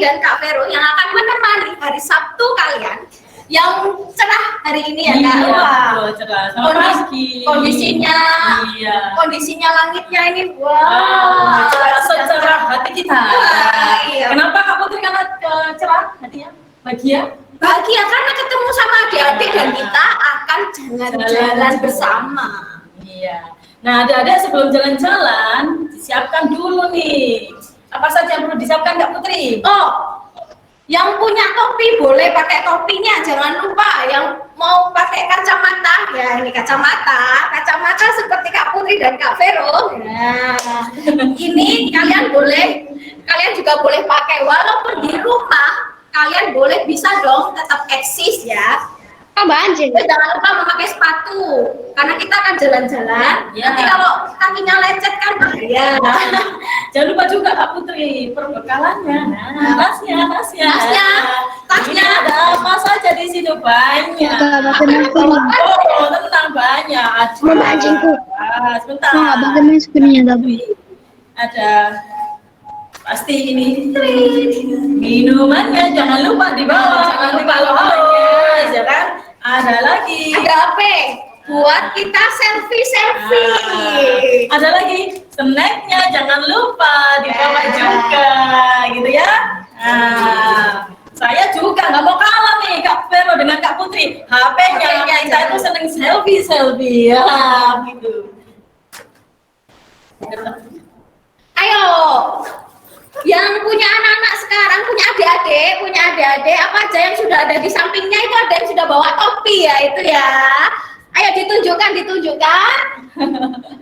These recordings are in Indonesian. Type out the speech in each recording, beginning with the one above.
dan Kak Vero yang akan menemani hari Sabtu kalian yang cerah hari ini ya Kak. Iya, cerah. Kondisinya, kondisinya langitnya ini cerah hati kita. Iya. Kenapa Kak Putri karena cerah hatinya? Bahagia karena ketemu sama adik-adik dan kita akan jalan-jalan bersama. Iya. Nah, adik-adik sebelum jalan-jalan disiapkan dulu nih. Apa saja yang perlu disiapkan Kak Putri? Yang punya topi boleh pakai topinya, jangan lupa. Yang mau pakai kacamata, ya ini kacamata seperti Kak Putri dan Kak Vero. Nah, ini kalian juga boleh pakai walaupun di rumah. Kalian boleh bisa dong tetap eksis ya. Jangan lupa memakai sepatu karena kita akan jalan-jalan. Ya. Nanti kalau kakinya lecet kan bahaya. Jangan lupa juga Kak Putri perbekalannya. Tasnya ada apa saja di situ banyak. Tentang banyak. Sebentar. Ada pasti ini minumannya jangan lupa dibawa. Jangan lupa haus, ya kan? Ada lagi. Ada apa? Buat kita selfie. Ada lagi snacknya jangan lupa dibawa juga, gitu ya. Saya juga nggak mau kalah nih Kak Vero dengan Kak Putri. HP-nya kita itu seneng selfie ya, gitu. Ayo, yang punya anak-anak sekarang, punya adik-adik, apa aja yang sudah ada di sampingnya itu ada yang sudah bawa topi ya itu ya. Ayo ditunjukkan.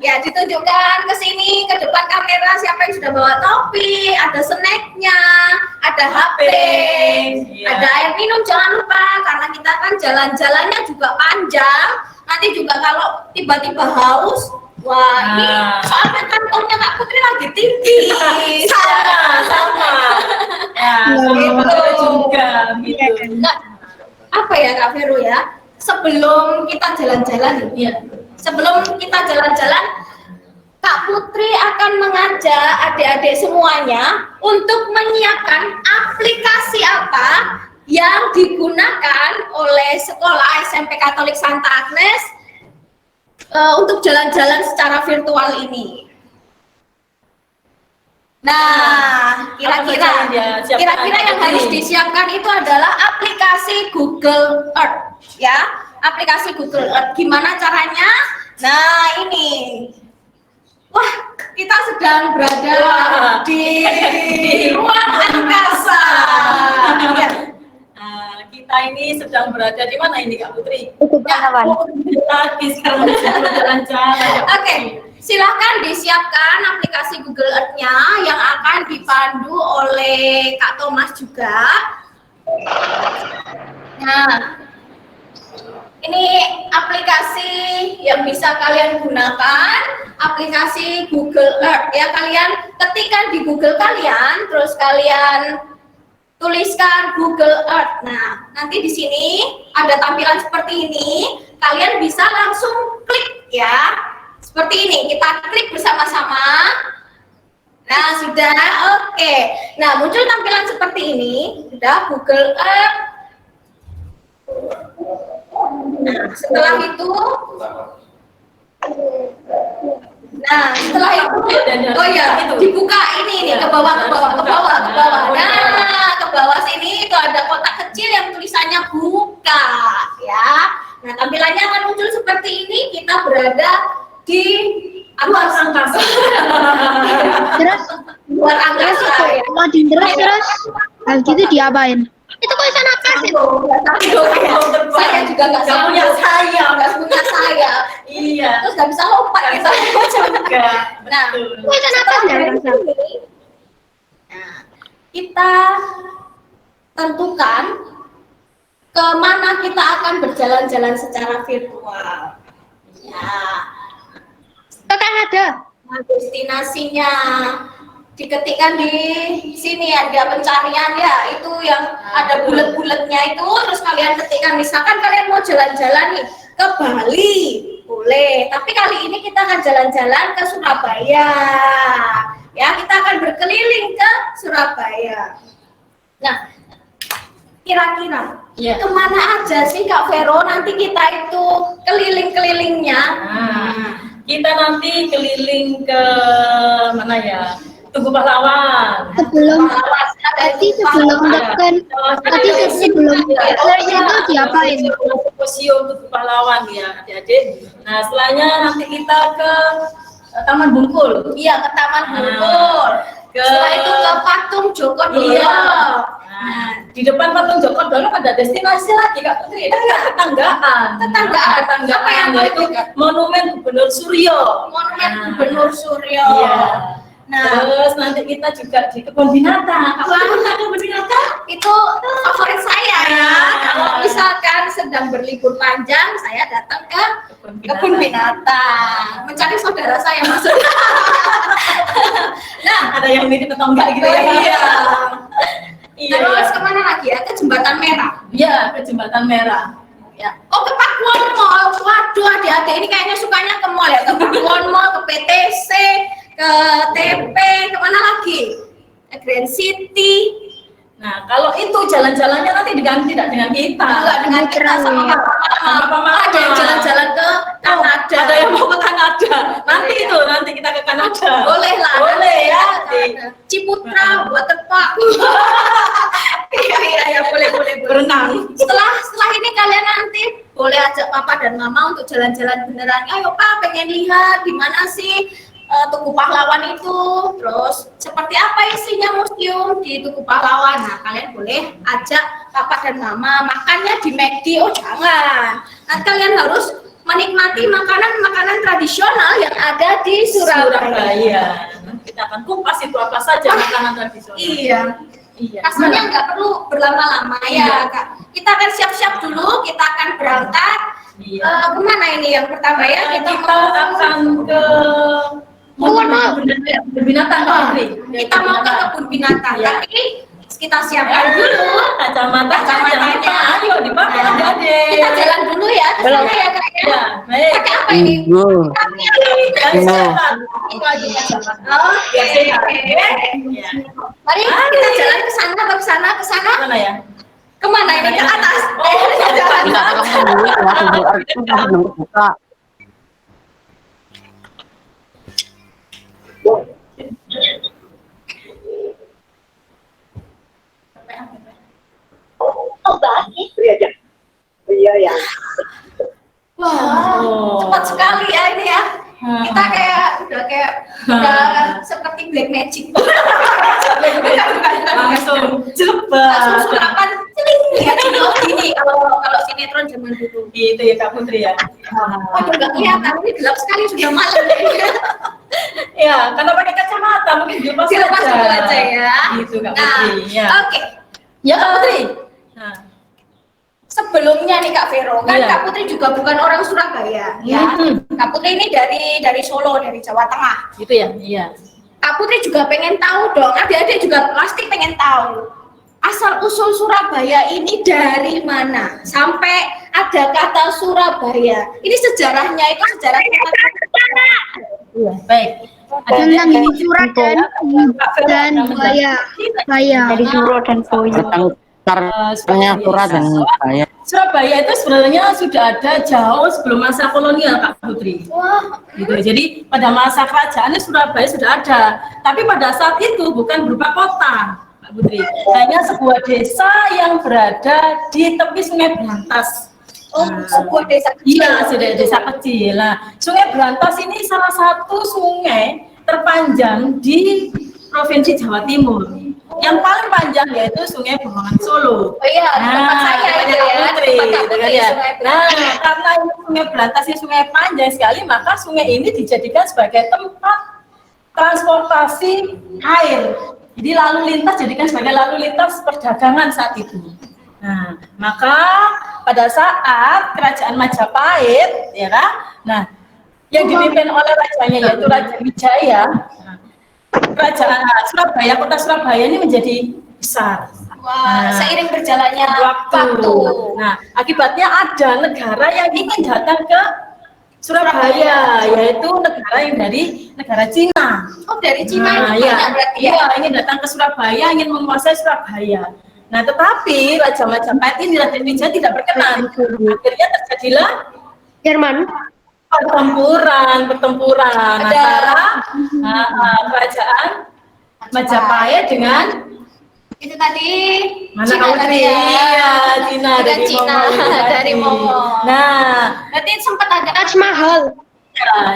Ya, ditunjukkan ke sini, ke depan kamera siapa yang sudah bawa topi, ada snacknya, ada HP, ada air minum jangan lupa karena kita kan jalan-jalannya juga panjang. Nanti juga kalau tiba-tiba haus, ini soalnya kantongnya Kak Putri lagi tinggi. Sama. Ya, gitu juga gitu. Nah, apa ya Kak Vero ya? Sebelum kita jalan-jalan, Kak Putri akan mengajak adik-adik semuanya untuk menyiapkan aplikasi apa yang digunakan oleh sekolah SMP Katolik Santa Agnes untuk jalan-jalan secara virtual ini. Nah, kira-kira yang harus disiapkan itu adalah aplikasi Google Earth, ya. Aplikasi Google Earth. Gimana caranya? Nah, ini. Wah, kita sedang berada di ruang angkasa. Ya. Kita ini sedang berada di mana ini Kak Putri? Lagi sekarang jalan-jalan. Oke. Silahkan disiapkan aplikasi Google Earth-nya yang akan dipandu oleh Kak Thomas juga. Nah, ini aplikasi yang bisa kalian gunakan, aplikasi Google Earth ya. Kalian ketikkan di Google kalian, terus kalian tuliskan Google Earth. Nah, nanti di sini ada tampilan seperti ini. Kalian bisa langsung klik ya. Seperti ini, kita klik bersama-sama. Nah, sudah, oke. Nah, muncul tampilan seperti ini, sudah Google Earth. Nah, setelah itu, dibuka ini ke bawah. Nah, ke bawah sini itu ada kotak kecil yang tulisannya buka, ya. Nah, tampilannya akan muncul seperti ini. Kita berada di luar angkasa. Luar angkasa. Terus gitu diapain? Itu kok bisa napas itu? Saya juga nggak punya sayap. Iya. Terus nggak bisa lompat kita juga. Nah, Bisa napas ya? Nah, kita tentukan kemana kita akan berjalan-jalan secara virtual. Ya. Kanada. Nah, destinasinya diketikkan di sini ada pencarian ya, itu yang ada bulat-bulatnya itu, terus kalian ketikkan misalkan kalian mau jalan-jalan nih ke Bali, boleh, tapi kali ini kita akan jalan-jalan ke Surabaya ya, kita akan berkeliling ke Surabaya. Nah, kira-kira Iya. kemana aja sih Kak Vero nanti kita itu keliling-kelilingnya? Nah, kita nanti keliling ke mana ya? Tugu Pahlawan. Sebelum depan, tadi sebelum itu diapain? Museum Tugu Pahlawan ya, adik-adik. Nah, setelahnya nanti kita ke Taman Bungkul. Iya, ke Taman Bungkul. Setelah itu ke patung Joko Doyo. Iya. Nah, di depan patung Joko Doyo ada destinasi lagi Kak Putri. Itu tetanggaan. Apa yang Yaitu Monumen Gubernur Suryo. Monumen Gubernur Suryo. Iya. Nah, Terus nanti kita juga di kebun binatang. wah, kebun binatang itu favorit saya ya. Kalau misalkan sedang berlibur panjang, saya datang ke kebun binatang, mencari saudara saya maksudnya. Nah, Ada yang mirip atau enggak gitu ya? iya. Iya. Terus kemana lagi ya? Ke Jembatan Merah. Iya, ke Jembatan Merah. Ya. Oh, ke Pakuwon Mall. Waduh, adik-adik ini kayaknya sukanya ke mall ya. Ke Pakuwon Mall, ke PTC, ke TP, kemana lagi? Ke Grand City. Nah, kalau itu jalan-jalannya nanti tidak dengan kita. Enggak dengan kita sama Mama. ada yang jalan-jalan ke Kanada. Ada yang mau ke Kanada. Nanti kita ke Kanada. Boleh lah. Boleh ya. Ciputra, Waterpark. Iya, boleh. Berenang. Setelah ini kalian nanti boleh ajak papa dan mama untuk jalan-jalan beneran. Ayo pak, pengen lihat gimana sih Tugu Pahlawan itu, terus seperti apa isinya museum di Tugu Pahlawan. Nah, kalian boleh ajak papa dan mama makannya di McD. Oh jangan, nanti kalian harus menikmati makanan-makanan tradisional yang ada di Surabaya. Nanti kita akan kupas itu apa saja makanan tradisional. Iya. Rasanya nggak perlu berlama-lama ya kak. Kita akan siap-siap dulu, kita akan berangkat. Iya. Kemana ini yang pertama ya? Kita akan ke kebun binatang Kak Putri. Kita mau ke kebun binatang, Iya. tapi kita siapkan dulu kacamatanya. Ayo dipakai adik-adik. Kita jalan dulu ya ke sana ya kak ya. Ya, baik. Pakai apa ini? Yang sehat. Itu aja kacamata. Oh, Yang sehat. iya. Mari kita jalan ke sana atau ke sana? Mana ya? Kemana ini? Ke atas. Buka. Iya ya. Wah, cepat sekali ya ini ya. Kita udah seperti black magic. Langsung Langsung cepat. surapan celing ya gini kalau sinetron zaman dulu. Itu ya Kak Putri ya. Waduh nggak kelihatan, ini gelap sekali sudah malam. Ya, karena pakai kacamata mungkin dilepas Dilepas dulu aja ya. Gitu Kak Nah, Putri. Ya. oke. Ya Kak Putri. Nah, Sebelumnya nih Kak Vero, kan Iya. Kak Putri juga bukan orang Surabaya ya. Kak Putri ini dari Solo, dari Jawa Tengah. gitu ya. Iya. Kak Putri juga pengen tahu dong, adik-adik juga pasti pengen tahu asal usul Surabaya ini dari mana sampai ada kata Surabaya. Ini sejarahnya itu Iya, baik. Tentang surat dan Baya. Dari Suro dan Boyo. Tentang surat dan saya. Surabaya itu sebenarnya sudah ada jauh sebelum masa kolonial Kak Putri. wah, Gitu. Jadi pada masa kerajaan Surabaya sudah ada, tapi pada saat itu bukan berupa kota, Kak Putri. Hanya sebuah desa yang berada di tepi Sungai Berantas. sebuah desa kecil. Iya, sudah desa kecil. Nah, Sungai Berantas ini salah satu sungai terpanjang di Provinsi Jawa Timur. Yang paling panjang yaitu Sungai Bengawan Solo. Oh iya, di tempat saya itu ya, Putri, tempat Kak Putri, ya. Sungai Nah, Berantas. karena ini Sungai Berantas ini sungai panjang sekali, maka sungai ini dijadikan sebagai tempat transportasi air. Jadi lalu lintas jadikan sebagai lalu lintas perdagangan saat itu. Nah, maka pada saat kerajaan Majapahit, ya kan? Nah, yang dipimpin oleh rajanya yaitu Raja Wijaya. Kerajaan Surabaya, kota Surabaya ini menjadi besar. Wah, seiring berjalannya waktu. waktu. Nah, akibatnya ada negara yang ingin datang ke Surabaya, yaitu negara yang dari negara Cina. Oh, dari Cina Nah, itu ya, banyak berarti ya. iya, ingin datang ke Surabaya, ingin menguasai Surabaya. Nah, tetapi Raja Majapahit ini Raden Wijaya tidak berkenan. Akhirnya terjadilah Jerman. pertempuran antara kerajaan Majapahit dengan itu tadi mana Cina kamu tadi tadi? Iya, Cina Dengan dari Cina, Mongol. dari Mongol. Nah, berarti sempat ada Taj Mahal.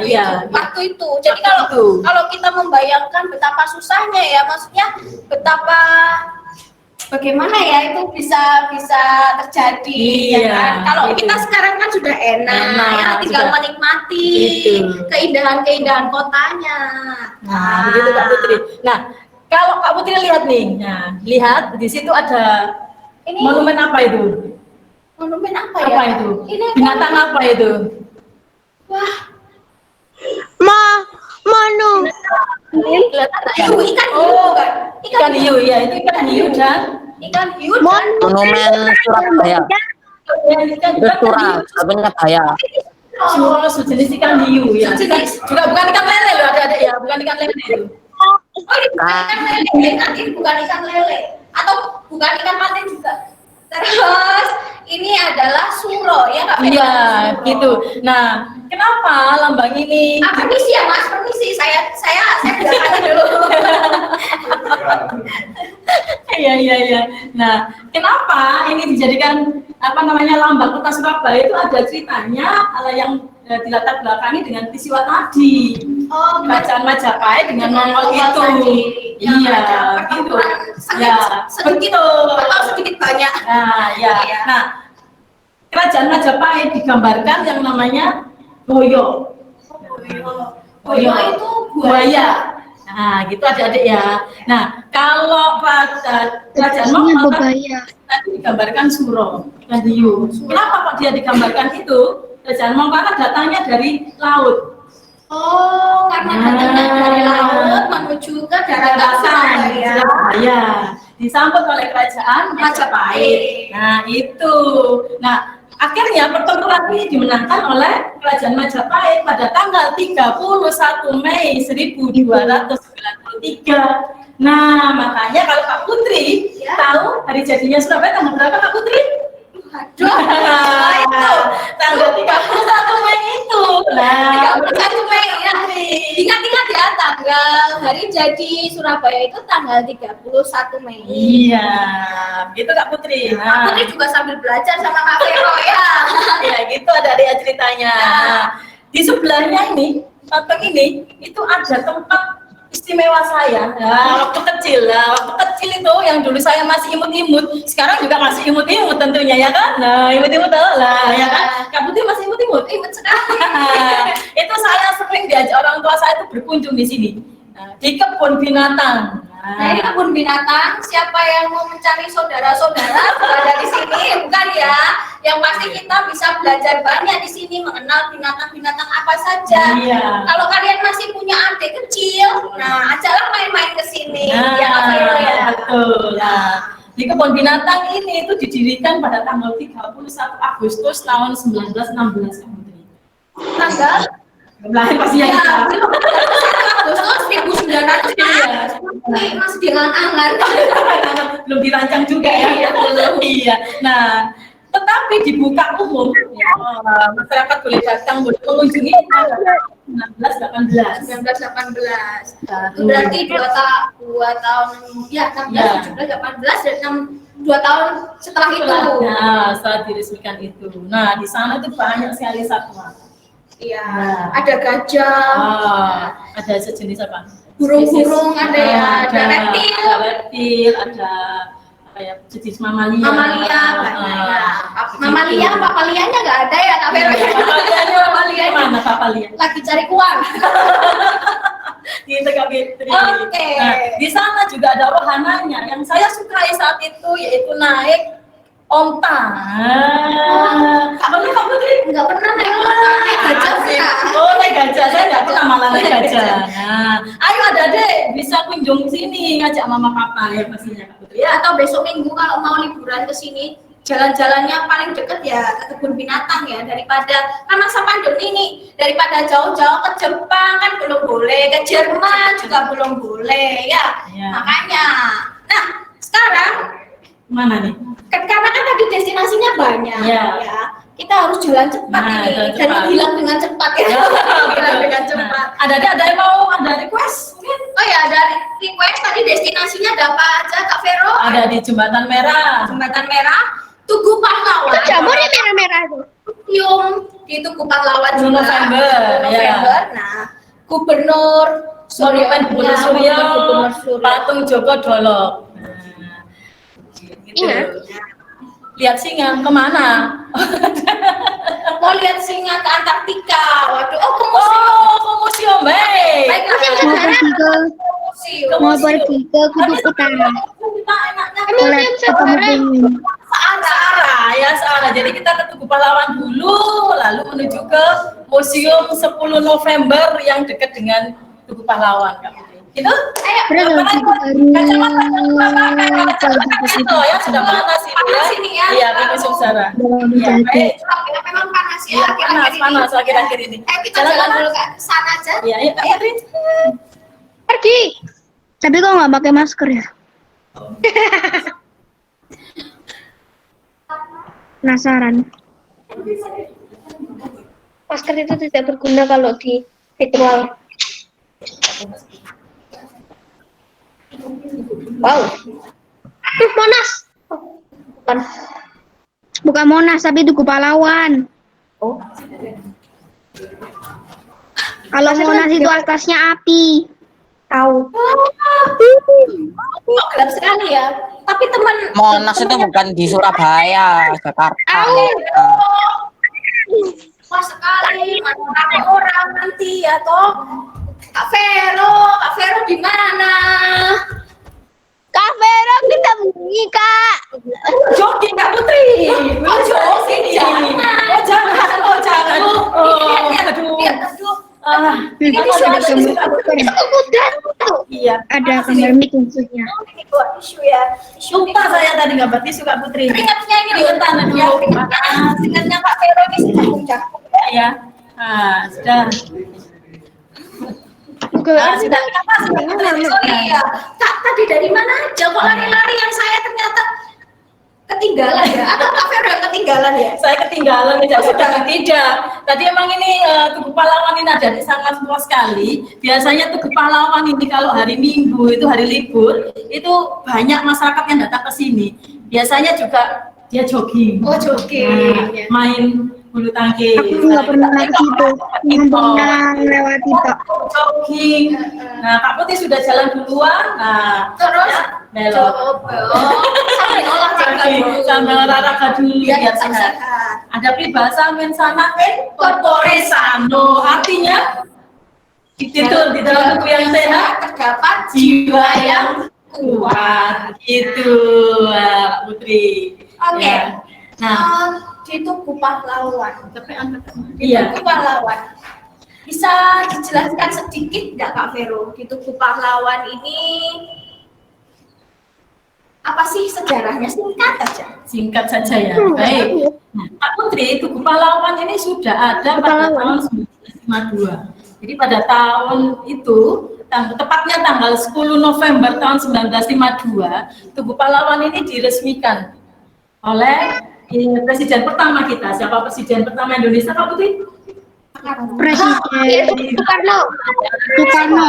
iya. waktu itu. Jadi Waktu itu. kalau kita membayangkan betapa susahnya ya, maksudnya betapa bagaimana ya itu bisa terjadi ya Iya, kan. Kalau gitu. kita sekarang kan sudah enak, ya tinggal sudah. menikmati Gitu. keindahan-keindahan kotanya. Nah, begitu Kak Putri. Nah, kalau Kak Putri lihat nih, nah, lihat di situ ada Ini monumen apa itu? monumen apa ya? Apa itu? Ini Binatang apa itu? Wah, Manu. Kelihatan nggak ya? ikan hiu kan? Ikan hiu, ya itu ikan hiu dan Ikan hiu. Monumen Surabaya. Itu Surah, tapi nggak saya. Semua sejenis ikan hiu ya. Sejenis. Juga bukan ikan lele loh, ada ya, bukan ikan lele itu. Oh, ini bukan ikan lele, ini bukan ikan lele, atau bukan ikan patin juga. Terus ini adalah suro ya Kak? Iya, Suro. gitu. Nah, kenapa lambang ini? Permisi ya Mas, permisi. Saya belakangnya dulu. Iya. Nah, kenapa ini dijadikan lambang kota Surabaya itu ada ceritanya yang dilatar belakangi dengan peristiwa tadi. Oh, Kerajaan Majapahit dengan Mongol itu. tadi. Iya, gitu. Ya, sedikit betul. atau sedikit banyak. Nah, ya. Iya. Nah, kerajaan Majapahit digambarkan yang namanya Boyo. Boyo itu Buaya. Nah, gitu adik-adik ya. Nah, kalau kerajaan Mongol tadi digambarkan Suro, ikan hiu. Kenapa kok dia digambarkan itu? Kerajaan Mongol kan datangnya dari laut. Oh, karena datangnya dari laut menuju ke daratan Surabaya. Surabaya. Disambut oleh kerajaan Majapahit. Nah, itu. Nah, akhirnya pertempuran ini dimenangkan oleh kerajaan Majapahit pada tanggal 31 Mei 1293. Nah, makanya kalau Kak Putri Ya. tahu hari jadinya Surabaya tanggal berapa Kak Putri? Aduh, itu Tanggal 31 Mei itu. Nah, 31 Mei ya. Ingat-ingat ya, tanggal hari jadi Surabaya itu tanggal 31 Mei. iya, gitu Kak Putri. Kak Putri juga sambil belajar sama Kak Vero ya. Ya gitu ada dia ceritanya. Nah, di sebelahnya ini, patung ini, itu ada tempat istimewa saya. Nah, waktu kecil itu yang dulu saya masih imut-imut, sekarang juga masih imut-imut tentunya ya kan. Nah, imut-imut lah ya kan. Kak Putri masih imut-imut. Imut sekali. Itu saya sering diajak orang tua saya itu berkunjung di sini. Nah, di kebun binatang. Nah, ini kebun binatang. Siapa yang mau mencari saudara-saudara berada di sini, bukan ya? Yang pasti kita bisa belajar banyak di sini, mengenal binatang-binatang apa saja. Iya. Kalau kalian masih punya adik kecil, nah ajaklah main-main ke sini. Nah, Ya, Kak Vero ya. betul. Nah, di kebun binatang ini itu didirikan pada tanggal 31 Agustus tahun 1916 Kak Putri. Tanggal Lahir pasti ya kita. Agustus 1900 Iya. masih diangan-angan. Belum dirancang juga ya. Iya. Nah, tetapi dibuka umum, ya, masyarakat boleh datang, boleh mengunjungi pada 1918. 1918. Berarti 2 tahun ya 16, 17, 18 dan 2 tahun setelah itu. Nah, setelah diresmikan itu. Nah, di sana itu banyak sekali satwa. Iya, Nah. ada gajah, Ada sejenis apa? burung-burung, ada ya, ada reptil, ada apa ya, jenis mamalia. mamalia, mamalia, papalianya nggak ada ya, Kak Vero? Mamalia mana papalia? Lagi cari uang. Gitu Kak Fitri. Oke. Nah, di sana juga ada wahananya yang saya sukai saat itu yaitu naik onta. Kamu Kak Putri? Nggak pernah naik gajah enggak? Oh, naik gajah, saya nggak pernah malah naik gajah. Nah, ayo Adek bisa kunjung sini ngajak mama papa ya pastinya Kak Putri. Ya, atau besok minggu kalau mau liburan ke sini, jalan-jalannya paling deket ya ke kebun binatang ya, daripada kan masa pandemi nih, daripada jauh-jauh ke Jepang kan belum boleh, ke Jerman juga belum boleh ya. Ya. Makanya, nah sekarang Mana nih? Karena kan tadi destinasinya banyak Iya. ya. Kita harus jalan cepat Nah, ini jalan dan cepat. hilang dengan cepat ya. Hilang dengan cepat. Nah, ada yang mau ada request mungkin? Oh ya, dari request tadi destinasinya ada apa aja Kak Vero? Ada di Jembatan Merah. Jembatan Merah, Tugu Pahlawan. Itu jamur yang merah-merah itu. Museum di Tugu Pahlawan 10 juga. November, 10 November. ya. Nah, Gubernur Monumen Gubernur Suryo, Gubernur Suryo. Patung Joko Dolok. Nah, gitu. Ingat. Lihat singa kemana? Mau lihat singa ke Antartika. Waduh, oh ke museum. Oh, ke museum, baik. Baiklah, Museum sejarah. museum. Mau pergi ke Kutub Utara. Kita enaknya Oleh ketemu penguin. searah ya searah. Jadi kita ke Tugu Pahlawan dulu, lalu menuju ke Museum 10 November yang dekat dengan Tugu Pahlawan. Gitu? Ayo, Terus mana habis ikut? itu Kacamata baru panas itu ya, sudah panas ini Panas ya. ini ya. Iya, ke Museum Sejarah. Baru Iya, jadi. baik. Memang panas ya. Iya, akhir-akhir panas ini. akhir-akhir ini. Ayo kita jalan dulu ke sana aja. Iya, ayo, Kak Putri. Pergi. Tapi kok nggak pakai masker ya? Penasaran. Masker itu tidak berguna kalau di virtual. Wow. Monas. Bukan. Bukan Monas, tapi Tugu Pahlawan. Oh. Kalau Monas itu atasnya api. Tahu. Kok gelap sekali ya. Tapi teman Monas itu bukan di Surabaya, Jakarta. Wah sekali, mana ramai orang nanti ya toh. Kak Vero di mana? Kak Vero kita bunyi Kak. Jogging Kak Putri. Oh, jogging, jangan. Oh, jangan. Oh, jangan. Oh, Lihat, aduh. aduh. Ah, Ini apa suara ada susu. Itu kuda tuh. Iya. Ada kamar mic khususnya. Oh, ini buat tisu ya. Lupa saya tadi nggak berarti suka Putri. Keringatnya ini Iya, tanah ya. dulu. Keringatnya Kak Vero ini cakep-cakep. Ya. Nah, sudah. Juga Sudah. Kenapa? Sorry ya. Kak tadi dari mana aja kok lari-lari yang saya ternyata ketinggalan ya? Atau Kak Vero yang ketinggalan ya? Saya ketinggalan nih, tidak. Tadi emang ini Tugu Pahlawan ini ada sangat luas sekali. Biasanya Tugu Pahlawan ini kalau hari Minggu itu hari libur, itu banyak masyarakat yang datang ke sini. Biasanya juga dia jogging. Oh, jogging. Nah, main bulu tangkis. aku nggak pernah lagi itu. Nggak pernah lewati Pak. Jogging. Nah, Kak Putih sudah jalan duluan. Nah, Terus ya, belok. sambil olahraga dulu. Sambil olahraga dulu Biar biar tetap sehat. sehat. Ada peribahasa mensana corpore sano, artinya itu di dalam tubuh yang sehat terdapat jiwa yang kuat. Itu Kak Putri. Oke. Ya. Nah, Di Tugu Pahlawan. Di iya. Tugu Pahlawan. Bisa dijelaskan sedikit nggak Kak Vero? Di Tugu Pahlawan ini apa sih sejarahnya? Singkat aja. Singkat saja ya. Baik. Nah, Kak Putri, Tugu Pahlawan ini sudah ada pada tahun 1952. Jadi pada tahun itu, tepatnya tanggal 10 November tahun 1952, Tugu Pahlawan ini diresmikan oleh presiden pertama kita. Siapa presiden pertama Indonesia, Kak Putri? Presiden Soekarno. Soekarno.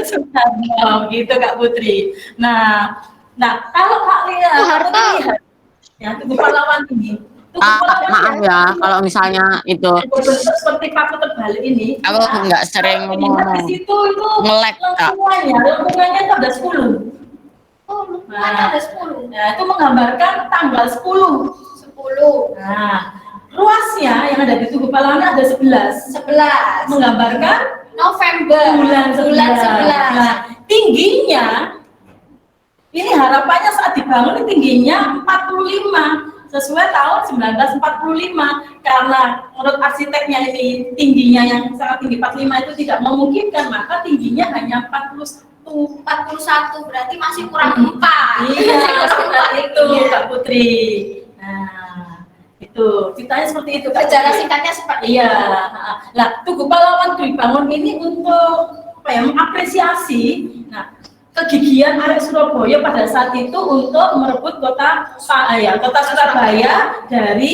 Soekarno, gitu Kak Putri. Nah kalau Kak lihat, Soeharto. ya Tugu Pahlawan ini. Tugu Pahlawan Maaf ya, kalau misalnya itu berbentuk seperti paku terbalik ini. aku nggak sering Lihat ngomong. di situ itu Nge-lag, Kak. lengkungannya itu ada 10. Oh, ada 10. Nah, itu menggambarkan tanggal 10. 10. Nah, luasnya yang ada di Tugu Pahlawan ada 11. 11. Menggambarkan November. bulan 11. 11. Nah, tingginya ini harapannya saat dibangun ini tingginya 45 sesuai tahun 1945 karena menurut arsiteknya ini tingginya yang sangat tinggi 45 itu tidak memungkinkan, maka tingginya hanya 41 berarti masih kurang 4. Iya, seperti itu Kak Putri. Nah, itu ceritanya seperti itu Kak Sejarah Putri. singkatnya seperti Iya. itu. Nah, Tugu Pahlawan dibangun ini untuk apa ya, mengapresiasi. Nah, kegigihan arek Surabaya pada saat itu untuk merebut kota Surabaya dari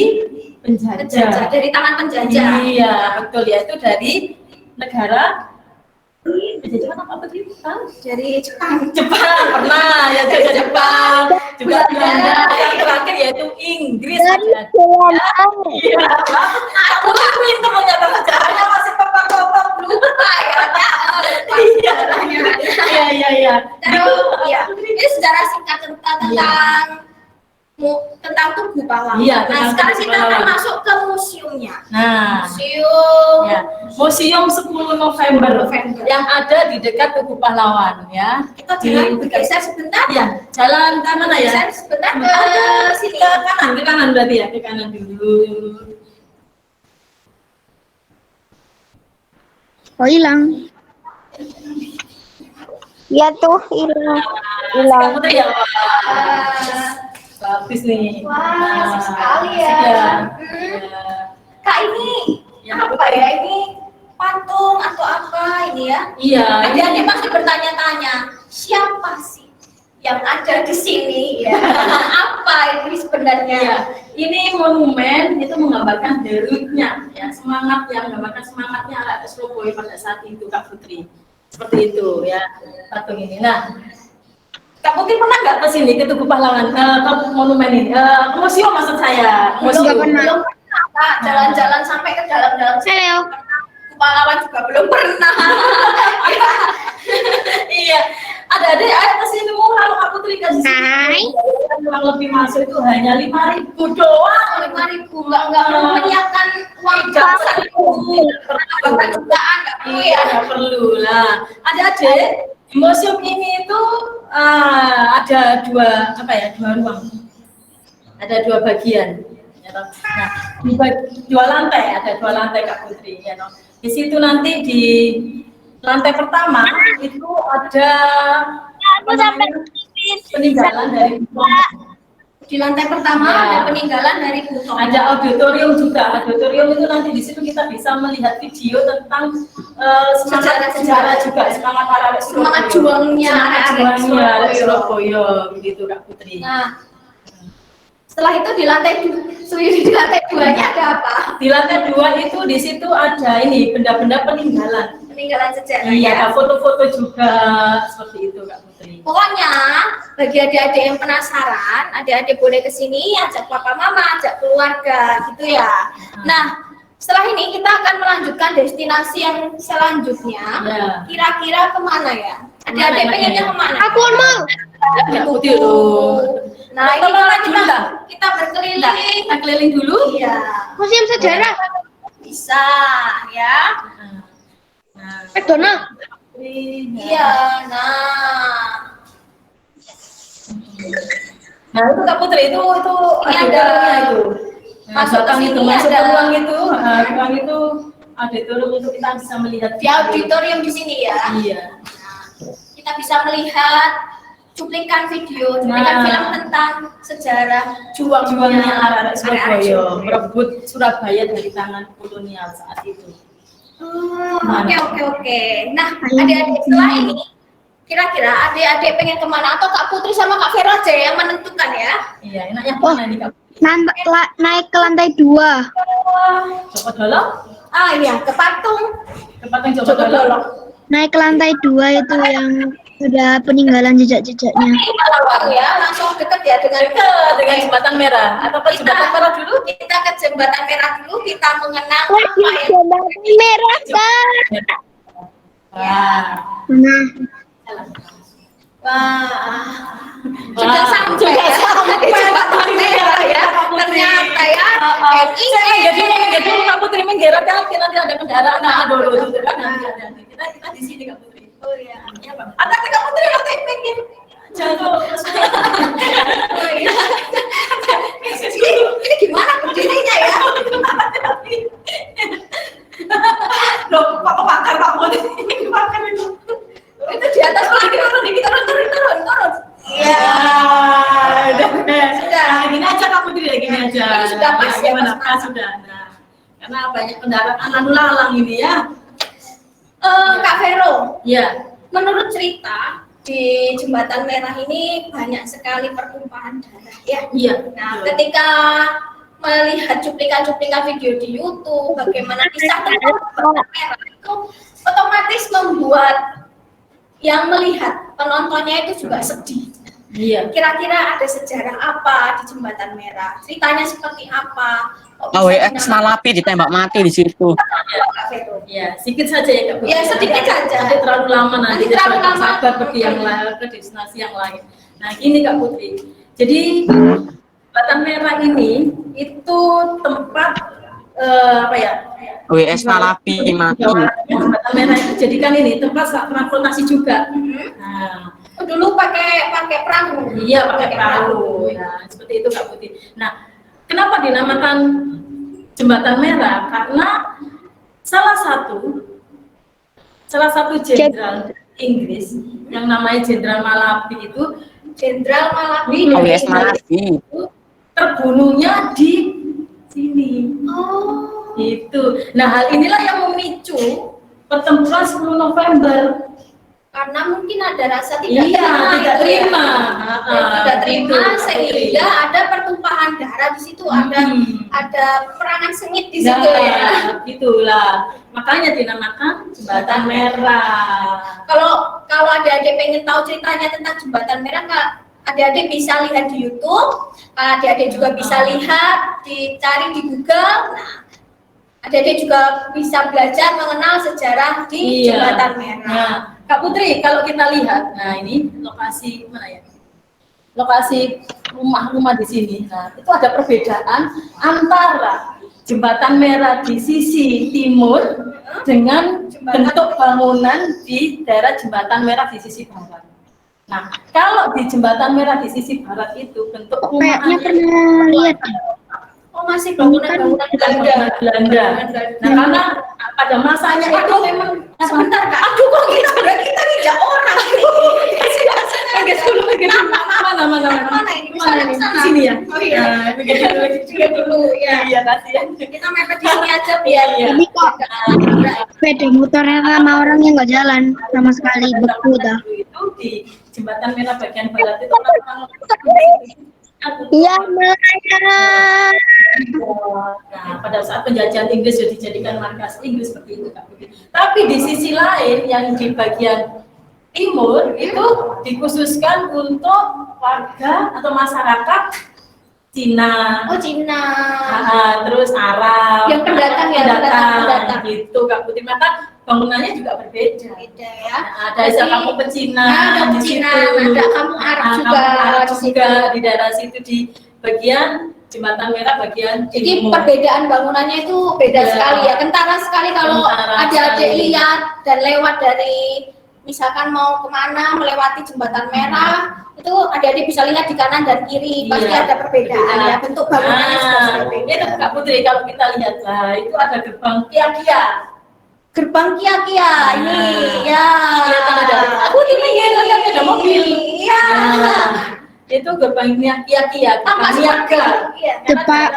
penjajah. Dari tangan penjajah. Iya, betul ya, itu dari negara penjajah apa tadi? Dari Jepang. Jepang pernah ya, jajah Jepang, juga Belanda, yang terakhir yaitu Inggris. Dari Iya, aku pintar ternyata sejarahnya masih kotor-kotor lupa ya. Iya. Terus ya, ini sejarah singkat tentang tugu pahlawan. Iya, Nah, tentang sekarang tugu kita akan pahlawan. masuk ke museumnya. Nah, Museum. ya, Museum 10 November yang ada di dekat Tugu Pahlawan ya. Kita jalan bergeser sebentar. Ya, jalan ke mana ya? Bergeser sebentar ke sini. Ke kanan berarti ya, ke kanan dulu. Oh, hilang. Ya tuh, hilang. Kamu tuh ya, bagus nih. Wah, asik sekali ya. Ya. Kak, ini Ya, apa ya? Ini patung atau apa ini ya? Iya. Adik-adik pasti bertanya-tanya, siapa sih yang ada di sini? Ya. Apa ini sebenarnya? Iya, ini monumen itu menggambarkan derutnya, ya menggambarkan semangatnya anak Surabaya pada saat itu, Kak Putri. Seperti itu ya, patung ini. Nah, Kak Putri pernah nggak ke sini ke Tugu Pahlawan, ke monumen ini, ke museum maksud saya? Museum. Belum pernah, Kak. Jalan-jalan sampai ke dalam-dalam. Halo. Pahlawan juga belum pernah. Iya, ada ke sini murah, Kak Putri kasih sini. Hai. Kurang lebih masuk itu hanya 5.000 doang. 5.000 nggak perlu menyiapkan uang jasa bahkan jutaan nggak perlu Iya, ya. nggak perlu lah. Adik-adik, di museum ini itu ada dua ruang. Ada dua bagian. Ya, toh. Nah, dua lantai, ada dua lantai Kak Putri. Ya, toh. Di situ nanti di lantai pertama itu ada peninggalan dari Di lantai pertama Ya. ada peninggalan dari Buto. ada auditorium juga. Auditorium itu nanti di situ kita bisa melihat video tentang sejarah juga, semangat para Semangat juangnya semangat juangnya Surabaya. Surabaya, begitu Kak Putri. Nah, setelah itu di lantai duanya ada apa? Di lantai 2 itu di situ ada ini benda-benda peninggalan. Peninggalan sejarah. Iya, ya. ada foto-foto juga seperti itu Kak Putri. Pokoknya bagi adik-adik yang penasaran, adik-adik boleh kesini, ajak papa mama, ajak keluarga, gitu ya. Nah, setelah ini kita akan melanjutkan destinasi yang selanjutnya. Ya. Kira-kira kemana ya? Adik-adik Kemana pengennya ya? kemana? Aku mau. Kak Putri loh. Nah, ini Kita kita, dulu lah. kita berkeliling. Kita keliling dulu. Iya, Museum sejarah. bisa ya. Nah, McDonald. Iya, nah. Nah, itu Kak Putri itu Ini ada ada itu. masuk ke sini masuk ada. ke ruang itu, ruang itu auditorium itu kita bisa melihat Di auditorium di sini ya. Iya. Kita bisa melihat cuplikan video, cuplikan Nah. film tentang sejarah Juangnya arek arek-arek Surabaya merebut Surabaya dari tangan kolonial saat itu. Oke. Nah, adik-adik setelah ini, kira-kira adik-adik pengen kemana? Atau Kak Putri sama Kak Vera aja yang menentukan ya? Iya, enaknya mana nih Kak? Naik ke lantai 2. Joko Dolok? Ah iya, ke patung. Tempatnya Joko Dolok. Naik ke lantai 2 itu yang ada peninggalan jejak-jejaknya. Pahlawan ya, langsung deket ya dengan Dengan jembatan merah atau ke jembatan merah dulu? Kita ke jembatan merah dulu, kita mengenang Wah, apa yang jembatan merah, Kak. Wah. Nah, sudah sampai ya, di jembatan merah ya. Ternyata ya, Jadi Kak Putri menggeret nanti ada kendaraan dulu gitu kan. Kita di sini Kak Putri. Oh iya. Ada Kak Putri nanti pengen jatuh. Oh iya. Ini gimana berdirinya ya? Loh, Pak bakar Pak Putri. Bakar itu. Itu di atas lagi turun. Ya, udah. Sudah. Nah, gini aja Kak Putri ya, gini aja. Ini sudah pas ya, Gimana? pas. Pas sudah. Nah, karena banyak kendaraan lalu lalang ini ya. Kak Vero, Iya. menurut cerita di Jembatan Merah ini banyak sekali pertumpahan darah ya. Iya. Nah, ketika melihat cuplikan-cuplikan video di YouTube bagaimana kisah tentang Jembatan Merah itu otomatis membuat yang melihat penontonnya itu juga sedih. Iya. Kira-kira ada sejarah apa di Jembatan Merah? Ceritanya seperti apa? AWS Malapi ditembak mati di situ. Ya, sedikit saja ya Kak. Ya, sedikit saja. Nanti terlalu lama nanti terlalu lama. sabar pergi yang lain ke destinasi yang lain. Nah, ini Kak Putri. Jadi Jembatan Merah ini itu tempat apa ya? AWS Malapi mati. Jembatan Merah itu jadikan ini tempat transportasi juga. Nah, dulu pakai perahu. iya pakai perahu. Nah, seperti itu Kak Putri. Nah, kenapa dinamakan Jembatan Merah? Karena salah satu jenderal Inggris yang namanya Jenderal Malapi itu Jenderal Malapi. AWS Malapi. itu terbunuhnya di sini. Oh. Itu. Nah, hal inilah yang memicu pertempuran 10 November. Karena mungkin ada rasa tidak terima, Tidak itu ya. terima. Tidak terima Itu, sehingga ada pertumpahan darah di situ, ada perangan sengit di situ Nah, ya. itulah. Makanya dinamakan Jembatan Merah. Kalau adik-adik pengen tahu ceritanya tentang Jembatan Merah, Kak, adik-adik bisa lihat di YouTube, adik-adik juga bisa lihat, dicari di Google. Nah, adik-adik juga bisa belajar mengenal sejarah di Jembatan Merah. Nah, Kak Putri, kalau kita lihat, nah ini lokasi mana ya? Lokasi rumah-rumah di sini. Nah, itu ada perbedaan antara Jembatan Merah di sisi timur dengan bentuk bangunan di daerah Jembatan Merah di sisi barat. Nah, kalau di Jembatan Merah di sisi barat itu bentuk Kayaknya rumahnya pernah lihat. Oh, masih bangunan-bangunan Belanda. Nah, karena pada masanya itu memang Sebentar, Kak. Aduh, kok kita tidak orang. Mana ini? di sini ya. Oh iya. Nah, begitu Dulu ya. Iya, kasihan. Kita mepet di sini aja biar. Jadi kok sepeda motornya sama orangnya nggak jalan sama sekali, beku dah. Itu di Jembatan Merah bagian barat itu orang-orang Iya, Maya. Nah, pada saat penjajahan Inggris sudah dijadikan markas Inggris seperti itu Kak Putri. Tapi di sisi lain yang di bagian timur itu dikhususkan untuk warga atau masyarakat Cina. Oh, Cina. Terus Arab. Yang pendatang ya, pendatang. Gitu Kak Putri. Maka bangunannya juga berbeda. Beda ya. Nah, ada kampung Pecina Ada di Cina, situ. ada kampung Arab juga. Kampung Arab di situ. juga di daerah situ di bagian Jembatan Merah bagian Jadi timur. perbedaan bangunannya itu beda Ya. sekali ya, kentara sekali kalau Kentara adik-adik sekali. lihat dan lewat dari misalkan mau kemana melewati Jembatan Merah, itu adik-adik bisa lihat di kanan dan kiri, pasti Iya. ada perbedaan ya, bentuk bangunannya sudah Nah, berbeda. itu Kak Putri kalau kita lihat lah itu ada gerbang Kia-Kia. Gerbang Kia-Kia ini ya. Kelihatan ada. Aku ini ya, Ada mobil. Iya. Nah, itu gerbangnya Kia-Kia. Tampak seperti iya. Tepat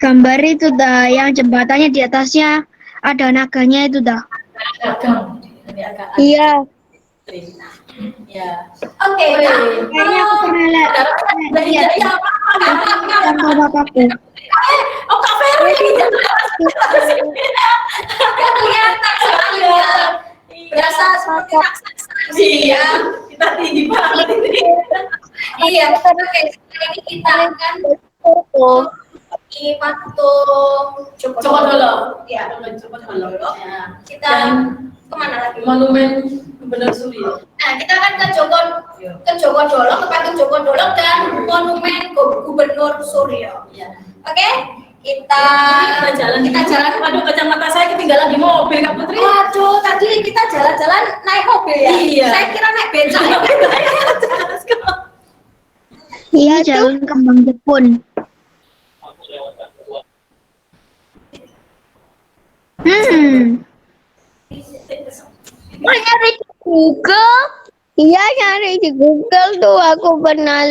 gambar itu dah, yang jembatannya di atasnya ada naganya itu dah. Dagang. Ini agak Iya, ya. Oke, nah, kayaknya aku pernah lihat Iya, sama bapakku. Oh, Kak Ferry. nggak kelihatan soalnya. Berasa seperti raksasa. Iya, kita tinggi banget ini. Iya, oke. Sekarang ini kita akan di patung Coba dulu. Ya, Coba dulu. Ya. kita kemana lagi? Monumen Gubernur Suryo. Nah, kita akan ke Jogodolo, ke patung Jogodolo dan monumen Gubernur Suryo. Iya. Oke, kita jalan. jalan. Aduh, kacamata saya ketinggalan di mobil Kak Putri. Waduh, tadi kita jalan-jalan naik mobil ya? Iya. Saya kira naik beca. Iya, jalan kembang Jepun. Mau nyari di Google? Iya, nyari di Google tuh aku pernah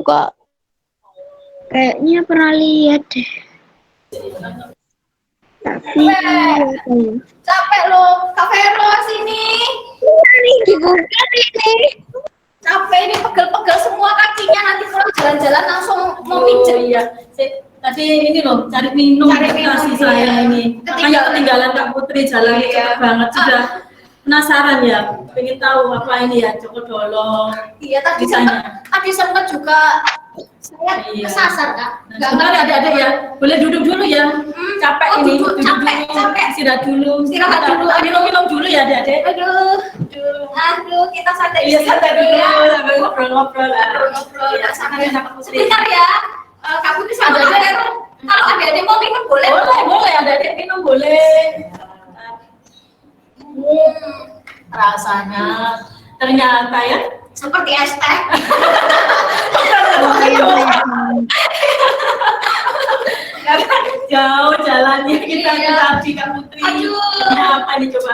kok. Kayaknya pernah lihat deh. Capek lo, Kak Vero sini. Ini di Google ini. Capek ini pegel-pegel semua kakinya, nanti kalau jalan-jalan langsung mau pijet. Iya. Tadi ini loh, cari minum kasih saya ini. Kayak ketinggalan Kak Putri jalan cepet banget sudah. Penasaran ya, pengen tahu apa ini ya Joko Dolo. Iya, tadi sempat juga saya kesasar Kak. Sebentar adik-adik ya, boleh duduk dulu ya. Capek ini, duduk capek. Istirahat dulu. Istirahat dulu. Minum dulu ya adik-adik. Aduh, kita santai. Iya, santai dulu ya. sambil ngobrol-ngobrol. Ngobrol, Iya, santai. Kak Putri. Sebentar ya. Kak Putri sama Kak Vero. Kalau adik-adik mau minum boleh? Boleh adik-adik minum boleh. Rasanya ternyata ya Seperti es teh. jauh jalannya kita Iya. tadi Kak Putri. Aduh. Ini apa nih coba?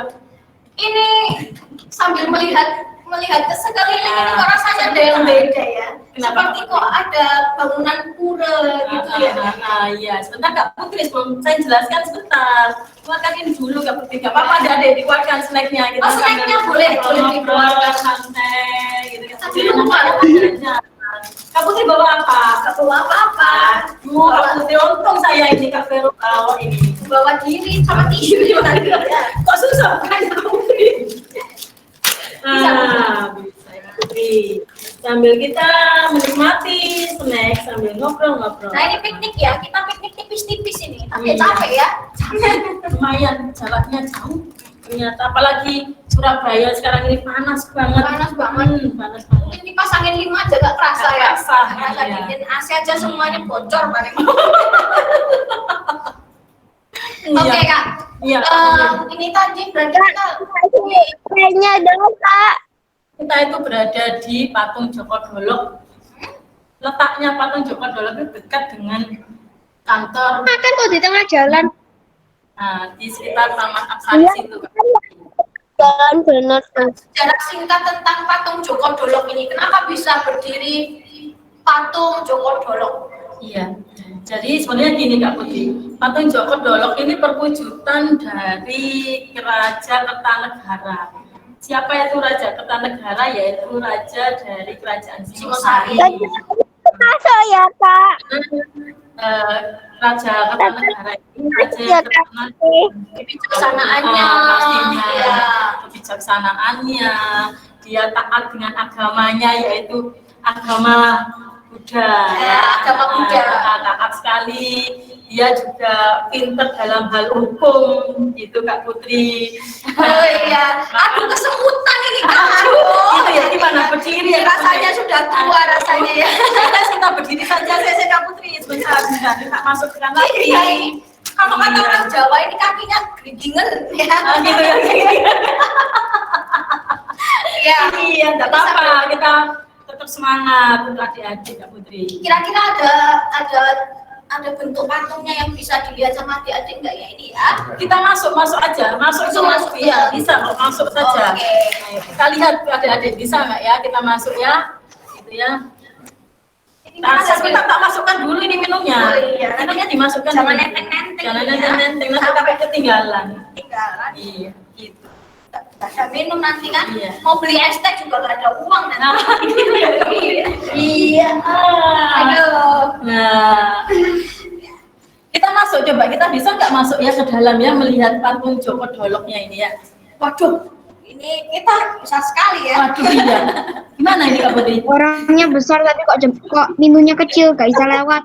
Ini sambil melihat ke sekeliling ini kok rasanya ada yang beda ya. Kenapa? Seperti kok ada bangunan pura gitu ya. Iya, sebentar Kak Putri, sebelum saya jelaskan sebentar. Keluarkan ini dulu Kak Putri, gak apa-apa adik, dikeluarkan snacknya. Kita snacknya boleh dikeluarkan santai. Gitu. Tapi lupa. Kak Putri bawa apa? Gak bawa apa-apa. Kak Putri, untung saya ini Kak Vero bawa ini. Bawa diri sama tisu juga. Kok susah kan Kak Putri? Bisa Kak Putri. Sambil kita menikmati snack sambil ngobrol-ngobrol. Nah ini piknik ya, kita piknik tipis-tipis ini. Tapi capek ya. Lumayan, jaraknya jauh. Ternyata apalagi Surabaya sekarang ini panas banget. Panas banget. Panas banget. Mungkin dipasangin 5 aja gak kerasa Gak ya. kerasa, Kerasa iya. dingin, AC aja semuanya bocor bareng. Iya. Oke Kak. Iya. Ini tadi berarti kita Kayaknya dong, Kak. Kita itu berada di patung Joko Dolok. Letaknya patung Joko Dolok itu dekat dengan kantor. Makan kok di tengah jalan. Nah, di sekitar Taman Aksari situ. Jalan benar. sejarah singkat tentang patung Joko Dolok ini. Kenapa bisa berdiri patung Joko Dolok? Iya. Jadi sebenarnya gini Kak Putri, patung Joko Dolok ini perwujudan dari Raja Kertanegara. Siapa itu Raja Kertanegara? Yaitu raja dari Kerajaan Singosari. Masuk ya, Kak. Raja Kertanegara ini raja Iya, yang Kak. terkenal Kebijaksanaannya, pastinya ya. kebijaksanaannya, dia taat dengan agamanya yaitu agama Buddha. Ya, agama Buddha. Taat sekali. Dia juga pintar dalam hal hukum, gitu Kak Putri. Oh iya, aduh kesemutan ini Kak. Aduh. Itu ya gimana berdiri ya? Rasanya sudah tua rasanya ya. Kita berdiri saja, saya Kak Putri sebentar, kita masukkan lagi. Iya, ini. Kalau kata orang Jawa ini kakinya geringan ya. Gitu ya. Iya. Iya, enggak apa-apa, kita tetap semangat untuk adik-adik Kak Putri. Kira-kira ada bentuk patungnya yang bisa dilihat sama adik-adik enggak ya ini ya? Kita masuk aja, masuk ya. bisa kok, masuk saja. Oke. Ayo, kita lihat adik-adik bisa nggak ya, kita masuk ya, gitu ya. Sebentar tak masukkan dulu ini minumnya. Oh, iya. Minumnya dimasukkan. Jangan dulu. nenteng-nenteng Jangan ya. nenteng-nenteng, nanti sampai ketinggalan. Tinggalan. Iya, gitu. Ada minum nanti kan? Iya. Mau beli es teh juga gak ada uang nanti. Nah, Iya. Aduh. Nah, kita masuk coba, kita bisa nggak masuk ya ke dalam ya melihat patung Joko Doloknya ini ya. Waduh, ini kita bisa sekali ya. Waduh iya. Gimana ini Kak Putri? Orangnya besar tapi kok pintunya kecil, gak bisa lewat.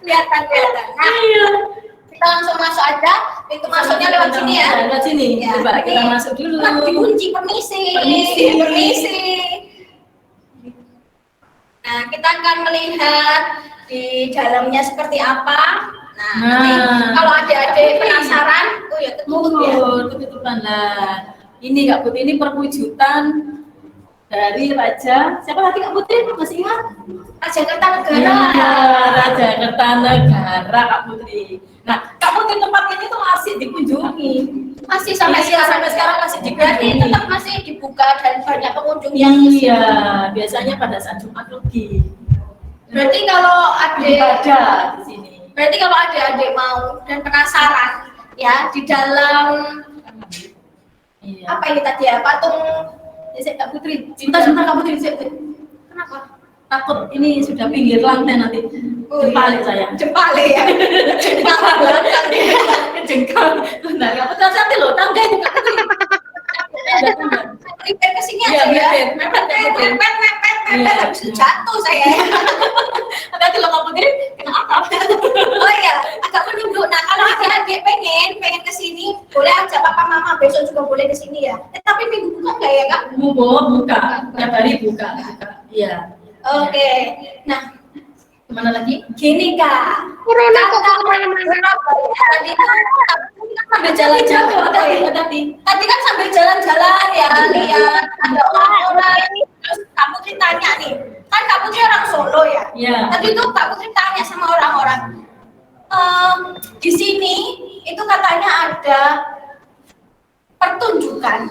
Kelihatan. Nah, kita langsung masuk aja. Pintu masuknya lewat sini ya. Lewat sini. Ya, Coba kita ini. masuk dulu. Nah, dikunci, permisi. Nah, kita akan melihat di dalamnya seperti apa. Nah, nanti kalau adik-adik penasaran, oh ya ketutup ya. Ketutupan lah. Ini Kak Putri, ini perwujudan dari Raja. Siapa lagi Kak Putri? Masih ingat? Raja Kertanegara. Iya, Raja Kertanegara Kak Putri. Nah, Kak Putri tempat ini tuh masih dikunjungi. Masih sampai Iya, sekarang. sampai sekarang masih Berarti dikunjungi. tetap masih dibuka dan banyak pengunjung yang Iya, biasanya pada saat Jumat Legi. Berarti kalau adik Ibadah di Berarti kalau adik-adik mau dan penasaran ya di dalam Iya. apa ini tadi ya patung Kak Putri. Sebentar Kak Putri. Kenapa? Takut ini sudah pinggir lantai nanti. Oh, Jempalik saya. Jempalik ya. Jempalik belakang ya. Jengkal. Benar, Kak Putri hati loh, tangga itu Kak Putri. Prepare ke sini Iya, aja ya. mepet. Mepet habis itu jatuh saya. Hati loh Kak Putri, kena atap. Oh iya, agak menunduk. Nah, kalau adik-adik pengen ke sini, boleh aja papa mama besok juga boleh ke sini ya. Tapi minggu buka nggak ya, Kak? Buka. Tiap hari buka. Iya. Oke. Nah, Kemana lagi? gini Kak. Corona kok kemana-mana. Tadi kan sambil jalan-jalan tadi kan sambil jalan-jalan ya lihat ada orang-orang terus Kak Putri tanya nih kan Kak Putri orang Solo ya. Iya. Tadi tuh Kak Putri tanya sama orang-orang di sini itu katanya ada pertunjukan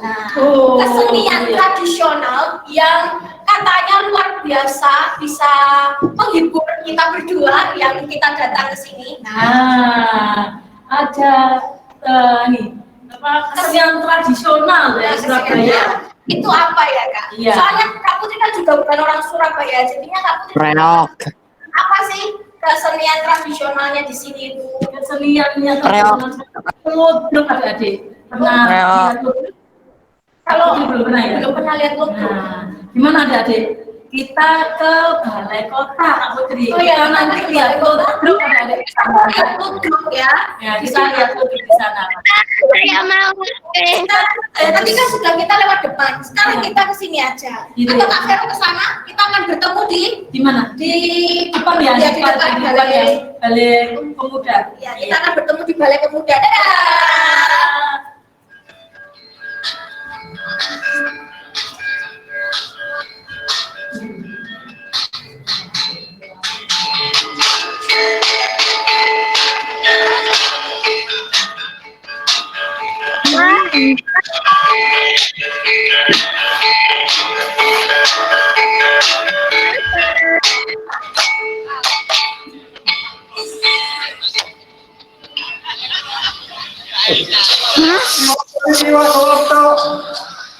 kesenian tradisional yang katanya luar biasa bisa menghibur kita berdua yang kita datang ke sini. Nah, ada nih apa kesenian tradisional ya Surabaya. Itu apa ya Kak? Iya. Soalnya Kak Putri kan juga bukan orang Surabaya, jadinya Kak Putri Reok. apa sih kesenian tradisionalnya di sini itu? Keseniannya Reok. Ludruk adik-adik. Pernah Reok. lihat ludruk? Kalau belum pernah ya? belum pernah lihat ludruk. Nah, gimana adik-adik? Kita ke Balai Kota Kak Putri. Oh iya, Kita nanti lihat ludruk adik-adik. Lihat ludruk ya. Ya, kita lihat ludruk di sana. Saya mau. Tadi kan sudah kita lewat depan. Sekarang kita ke sini aja. Gitu Atau ya? Kak Vero ke sana, kita akan bertemu Di mana? di Depan ya, di depan ya. Balai Pemuda. Ya, kita akan bertemu di Balai Pemuda. Dadah.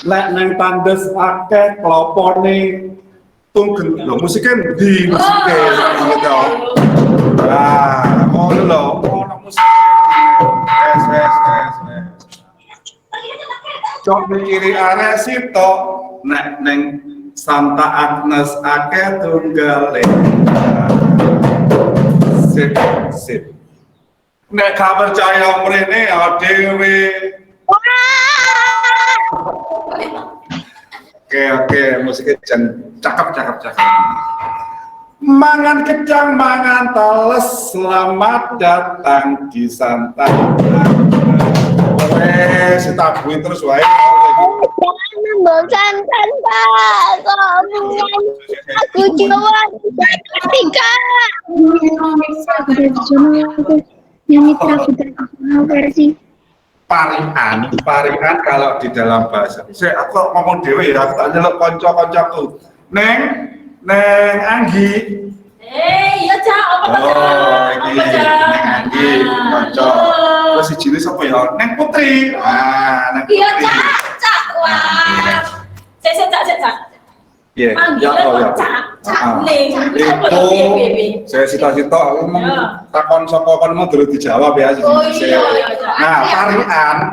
Lek neng tandes akeh kelopone tunggen lho musiknya ndi musiknya gitu. Nah, ngono lho, ono musik. Wes. Cok mikiri arek sito nek neng Santa Agnes akeh tunggale. Sip. Nek gak percaya mrene ya dhewe. Oke, musiknya cakep. Mangan kejang, mangan teles, selamat datang di Santa. Wes, tabuin terus wae. Jangan membosankan Pak. Aku Jawa ketika nyanyi tradisional versi Parian kalau di dalam bahasa. Saya aku ngomong dewe ya, aku tak nyeluk kanca-kancaku. Neng Anggi. Iya Cak, apa Iki Neng Anggi, kanca. Terus si jenis apa ya? Neng Putri. Neng Putri. Iya, Cak. Wah. Cak. Iya, Panggilan Cak. Ning. Itu saya cita-cita ngomong takon saka konmu dulu dijawab ya. Oh iya. Nah,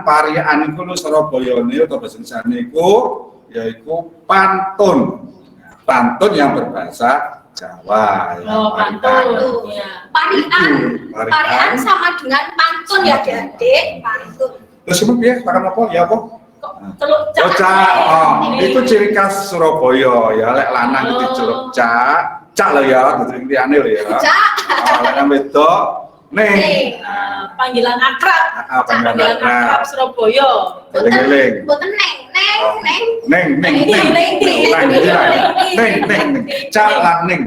parian iku lu Surabayane utawa basa Indonesia iku yaiku pantun. Pantun yang berbahasa Jawa. Oh, pantun. Iya. Parian sama dengan pantun ya adik-adik. Pantun. Terus kemudian takon apa? Ya apa? Teluk Oh, Cak. Itu ciri khas Surabaya ya. Lek lanang itu celuk Cak. Cak lo ya, liyane lo ya. Cak. Lek nang wedok Ning. Panggilan akrab. Panggilan akrab Surabaya. Eling-eling. Boten neng. Neng. Cak lan ning.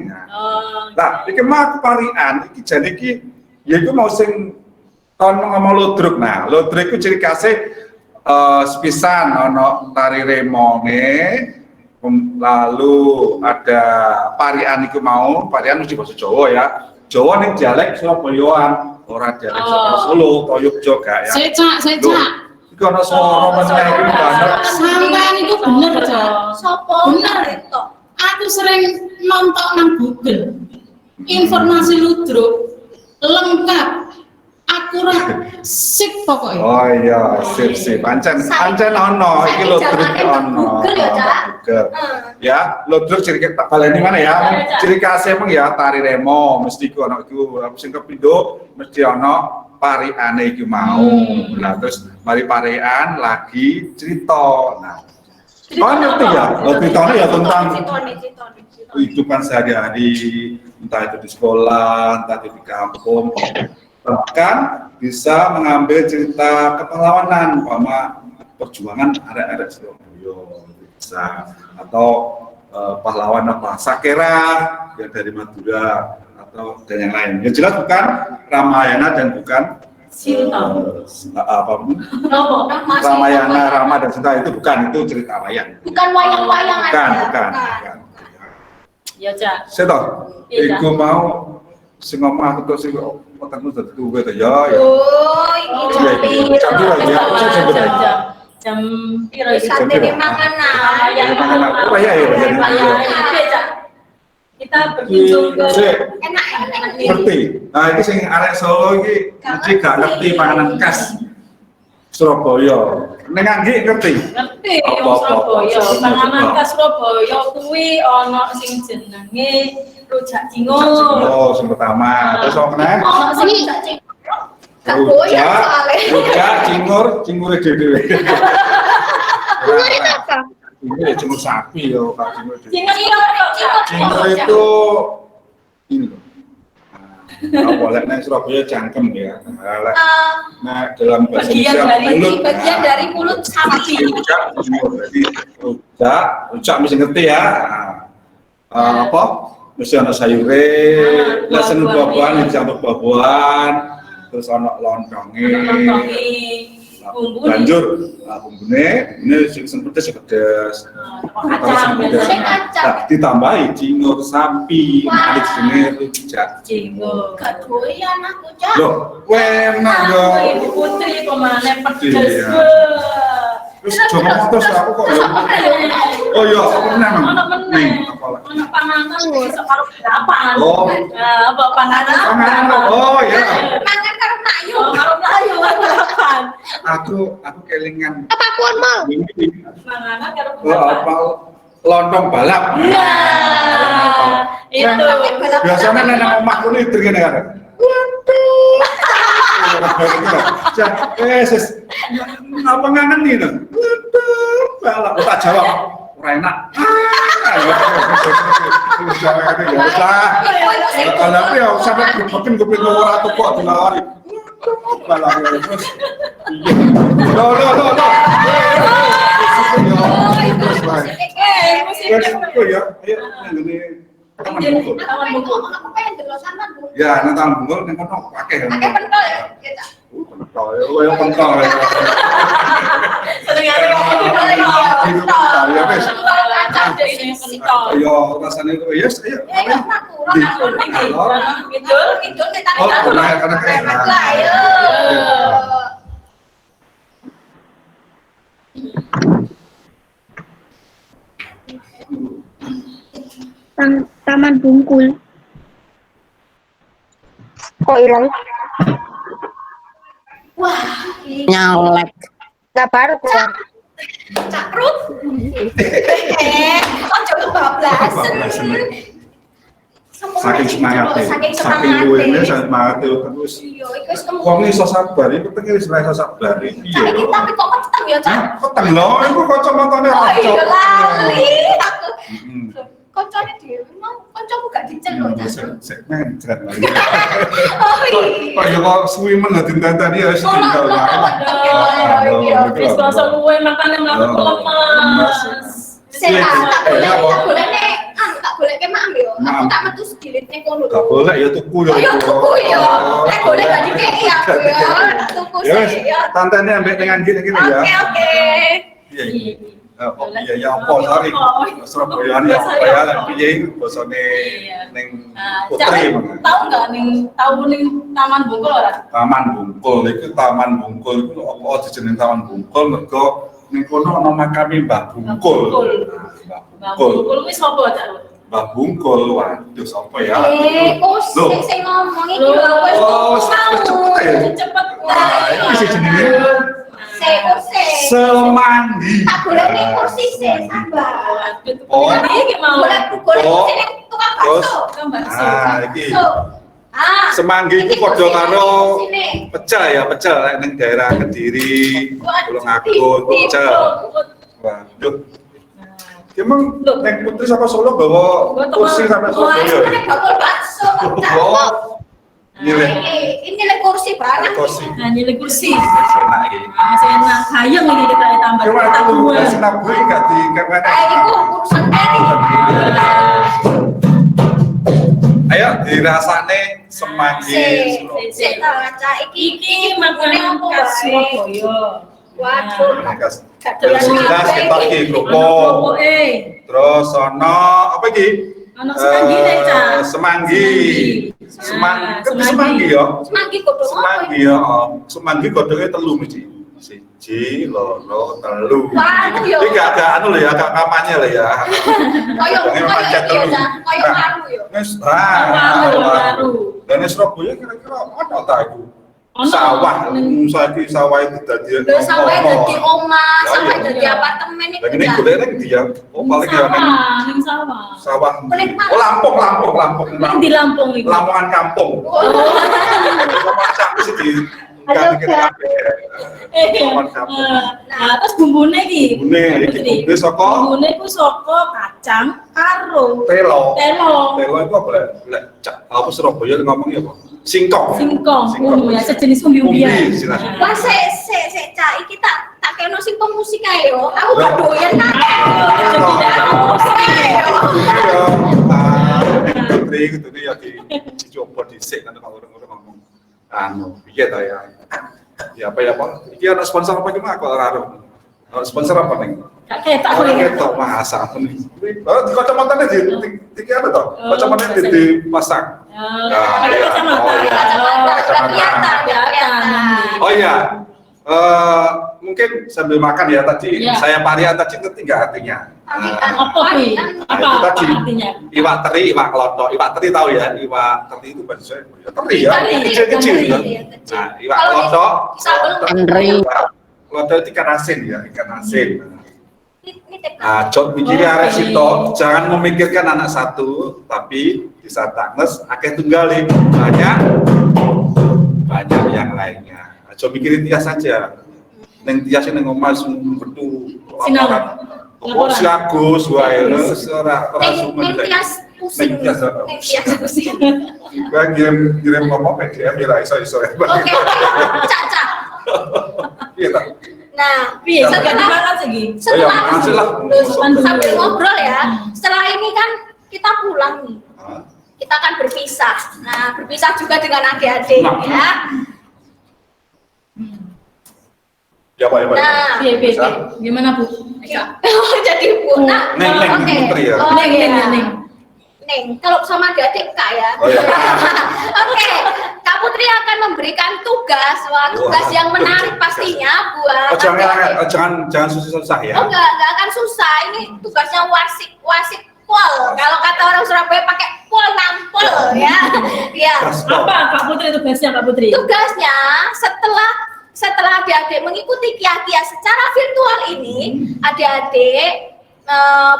Lah, iki mah parian iki jane iki ya iku mau sing kon ngomong ludruk. Nah, ludruk iku ciri khasé sepisan ono tari remone, lalu ada parian iku mau, parian mesti bahasa Jawa ya. Jawa ning dialek Surabayaan, ora dialek Solo, Toyok juga ya. Secak. Iku ana swara meneh iki banget. Sampean itu bener, Cak. Sopo? Bener. Itu. Aku sering nonton nang Google. Informasi ludruk lengkap, akurat, sik pokoknya. Oh iya, sip. Pancen ono iki ludruk ono. Google ya, Cak. Google. Ya, ludruk ciri tak baleni mana ya? Ciri khasnya emang ya tari remo, mesti ku ono iku. Sing kepindho mesti ono pariane iki mau. Nah, terus mari parian lagi cerita. Nah, ngerti ya? Ceritanya ya tentang kehidupan sehari-hari, entah itu di sekolah, entah itu di kampung. Bahkan bisa mengambil cerita kepahlawanan, umpama perjuangan arek-arek Surabaya bisa, atau pahlawan apa Sakera yang dari Madura atau dan yang lain. Yang jelas bukan Ramayana dan bukan Sinta. Ramayana, Rama dan Sinta itu bukan, itu cerita wayang. Bukan wayang-wayang Bukan. Ya, Cak. Saya tahu, Iya. iku mau sing ngomong aku terus sing otakku dadi tuwe to ya. Oh, ini Jam piro ya? Jam piro iki? Sate di makanan. Oh iya. Oke, Cak. Kita berkunjung ke Enak. Ngerti. Nah, iki sing arek Solo iki mesti gak ngerti panganan khas Surabaya. Ning Anggi ngerti. ngerti wong Surabaya. Panganan khas Surabaya kuwi ana sing jenenge rujak cingur. Oh, sing pertama. Terus apa meneh? Oh, sini gak goyang soalnya. Rujak, cingur dhewe. Cingur itu apa? Ini cingur sapi yo, Kak cingur. Cingur Cingur itu ini loh. Nah, boleh nih Surabaya cangkem ya. Nah, dalam bahasa Indonesia Bagian dari mulut sapi. Rujak mesti ngerti ya. Apa? Mesti ada sayure, lesen buah-buahan, dicampur buah-buahan, terus ada lontongnya. Banjur, bumbune ini sing pedes. Kacang, Nah, ditambahi cingur sapi, alik jenenge rujak. cingur. Gak goyang aku, Cak. Loh, enak yo. Ibu Putri pemane pedes. Iya. Terus coba terus aku kok ya. Oh iya, apa meneh Mang? Ono meneh. Apa lagi? Ono panganan sing karo balapan. Oh. Nah, apa panganan? Panganan. Oh iya. Mangan karo Melayu. Karo Melayu balapan. Aku kelingan Apa kuon mal? ini. Panganan karo Oh, balapan. apa lontong balap. Nah, itu. Biasanya nenek omahku nih terkene kan. Sis, apa ngangen nih dong? Balap, tak jawab, ora enak. Kalau aku ya sampai makin gue pengen ora tuh kok dilari. Balap terus. Loh. Terus ya, ayo ngene. Taman buku. Aku pengen delok sama Bu. Ya, nang taman bungul ning kono akeh. Pakai pentol ya, Cak. Pentol, ya pentol. Senengane ngomong Ya wes. pentol. Ayo rasane itu yes, ayo. Ayo aku. Kidul kita Oh, karena enak lah, ayo. Taman Bungkul. Kok hilang? Wah, Nyalek. Gak baru keluar. Cak Ruth. Ojo kebablasan. Saking semangatnya, saking luwihnya semangatnya terus. Iya, iku wis kemu. Wong iso sabar, iku pengen iso sabar. Cak iki tapi kok peteng ya, Cak? Peteng lho, iku kacamatane Oh rancok. iya lali aku. Heeh. Koncone dhewe mau kancamu gak diceluk, Cak. Segmen jan. Oh iya. Kok ya kok suwi men tadi ya wis tinggal wae. Wis basa luwe makane mlaku lemas. Sehat, tak boleh nek tak boleh ke mak yo. Aku tak metu sedilitne kono. Gak boleh ya tuku ya. Oh ya tuku ya. Nek boleh gak dikeki aku ya. Tak tuku Ya wis, sih ya. tantene ambek dengan gini ya. Oke. Iya. Oh iya ya apa sorry. Surabaya ya apa ya lek piye basane ning Putri. Tahu nggak ning Taman Bungkul ora? Taman Bungkul itu Taman Bungkul itu apa jeneng Taman Bungkul mergo ning kono ana makame Mbah Bungkul. Mbah Bungkul kuwi sapa, Cak? Mbah Bungkul, waduh sapa ya? Sing ngomong iki lho wis cepet ya. Cepet. Wah, ini bisa jenenge kursi. Semanggi. Tak goleki kursi sih, sabar. Oh. Iki mau Golek kursi ning tukang bakso. Ah, iki. Ah, Semanggi itu iki padha kursi karo sini. pecel ya, pecel ning daerah Kediri, Tulungagung, pecel. Waduh. Emang ning Putri sama Solo bawa kursi sampai Wah, Surabaya. ini bakul bakso. Oh. Ini lek kursi barang. Kursi. Nah, nyilih kursi. Enak iki. Masih enak. Hayang ini kita tambah. Coba Kita aku buat. sinabui gak di kemana? Iku urusan dari. Ayo dirasane semanggi. Sik ta iki Makanan khas Surabaya. Waduh. Terus jelas kita iki kerupuk. Terus ono apa iki? Ono semanggi nih, Cak. Semanggi. Semanggi ya. Semanggi godhong apa? Semanggi ya. Semanggi godhongnya telu mesti. Siji, loro, telu. Wah, yo. Ini gak anu lho ya, gak kampanye lho ya. Koyo iki ya, koyo maru yo. Wis Baru. Dan Surabaya kira-kira ono ta iku? Ono. Sawah, saiki sawah itu dadi Lho sampe dadi omah, Ya, sampe iya. dadi apartemen iku. Lagi ini golek ning ndi ya? Oh paling ya ning Ning sawah. sawah. Kulit Oh Lampung. Ning di Lampung iki. Lamongan kampung. Macam sih di Halo, Kak. Lamongan kampung. Nah, terus bumbune iki. Bumbune iki bumbu saka Bumbune ku saka kacang karo telo. telo. Telo itu apa lek apa Surabaya ngomongnya apa? Singkong. Singkong. Ya sejenis umbi-umbian. Umbi, silakan. Wah, sik Cak, iki tak keno sing pemusik ae yo. Aku gak doyan nang. Putri gitu nih ya dicoba dhisik kan kalau orang ngomong anu piye ta ya. Ya apa ya Pak? Iki ana sponsor apa cuma aku ora ero. Sponsor apa ning? Gak ketok Orang kowe. ketok masa apa nih? Oh, di kacamatanya di apa toh? Kacamatanya dipasang. Pakai kacamata. Oh iya, mungkin sambil makan ya tadi. Iya. Saya Parian tadi ngerti nggak artinya? Apa kuwi? Apa Itu tadi artinya? iwak teri, iwak kelotok. Iwak teri tahu ya? Iwak teri itu bahasa saya teri ya, Teri, kecil-kecil teri. ya. Nah, iwak kelotok. Teri. Kelotok itu ikan asin ya, ikan asin. Nah, cok mikirnya arek sito, jangan memikirkan anak satu, tapi bisa tangnes akeh tunggalin banyak yang lainnya. Nah, cok mikirin Tias saja. Neng Tias neng omah betul laporan. Oh, si Agus wae ora Neng Tias pusing. Neng Tias. Neng Tias pusing. Gua ngirim ngomong PDF ya iso ya. Oke. Cak. Iya ta. Nah, Piye? Ya, Saged dimakan lagi. Ayo, makasih lah. Sambil ngobrol ya. Setelah ini kan kita pulang nih. Kita akan berpisah. Nah, berpisah juga dengan adik-adik ya. Ya, Pak. Nah, Piye? Gimana, Bu? jadi Bu. Nah, Neng, oke. Putri ya. Oh, Neng, iya. Neng. Kalau sama adik-adik Kak ya. Oh, iya. Oke, Kak Putri akan memberikan tugas, tugas Wah, yang menarik pastinya buat adik-adik. jangan susah-susah ya. Oh enggak akan susah. Ini tugasnya wasit pol. Kalau kata orang Surabaya pakai pol nampol ya. Ya. Apa Kak Putri tugasnya, Kak Putri? Tugasnya setelah adik-adik mengikuti kia-kia secara virtual ini, adik-adik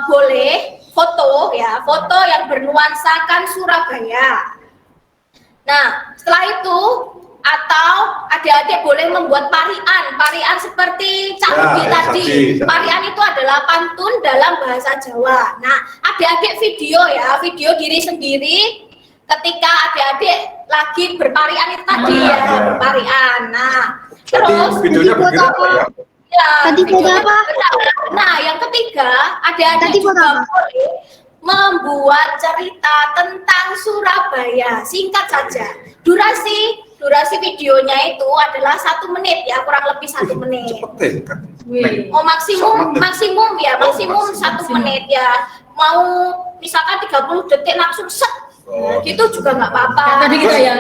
boleh foto yang bernuansakan Surabaya. Nah, setelah itu atau adik-adik boleh membuat parian seperti Cak Budi tadi. Parian itu adalah pantun dalam bahasa Jawa. Nah, adik-adik video diri sendiri ketika adik-adik lagi berparian itu tadi ya, berparian. Nah, terus videonya begini apa ya? Tadi buat apa? Nah, yang ketiga, adik-adik Tadi buat juga apa? boleh membuat cerita tentang Surabaya, singkat saja. Durasi durasi videonya itu adalah 1 menit ya, kurang lebih 1 menit. Cepet deh kan. Wih. Oh maksimum ya, maksimum maksimum. 1 menit ya. Mau misalkan 30 detik langsung set, gitu juga nggak apa-apa. Tadi kita ya,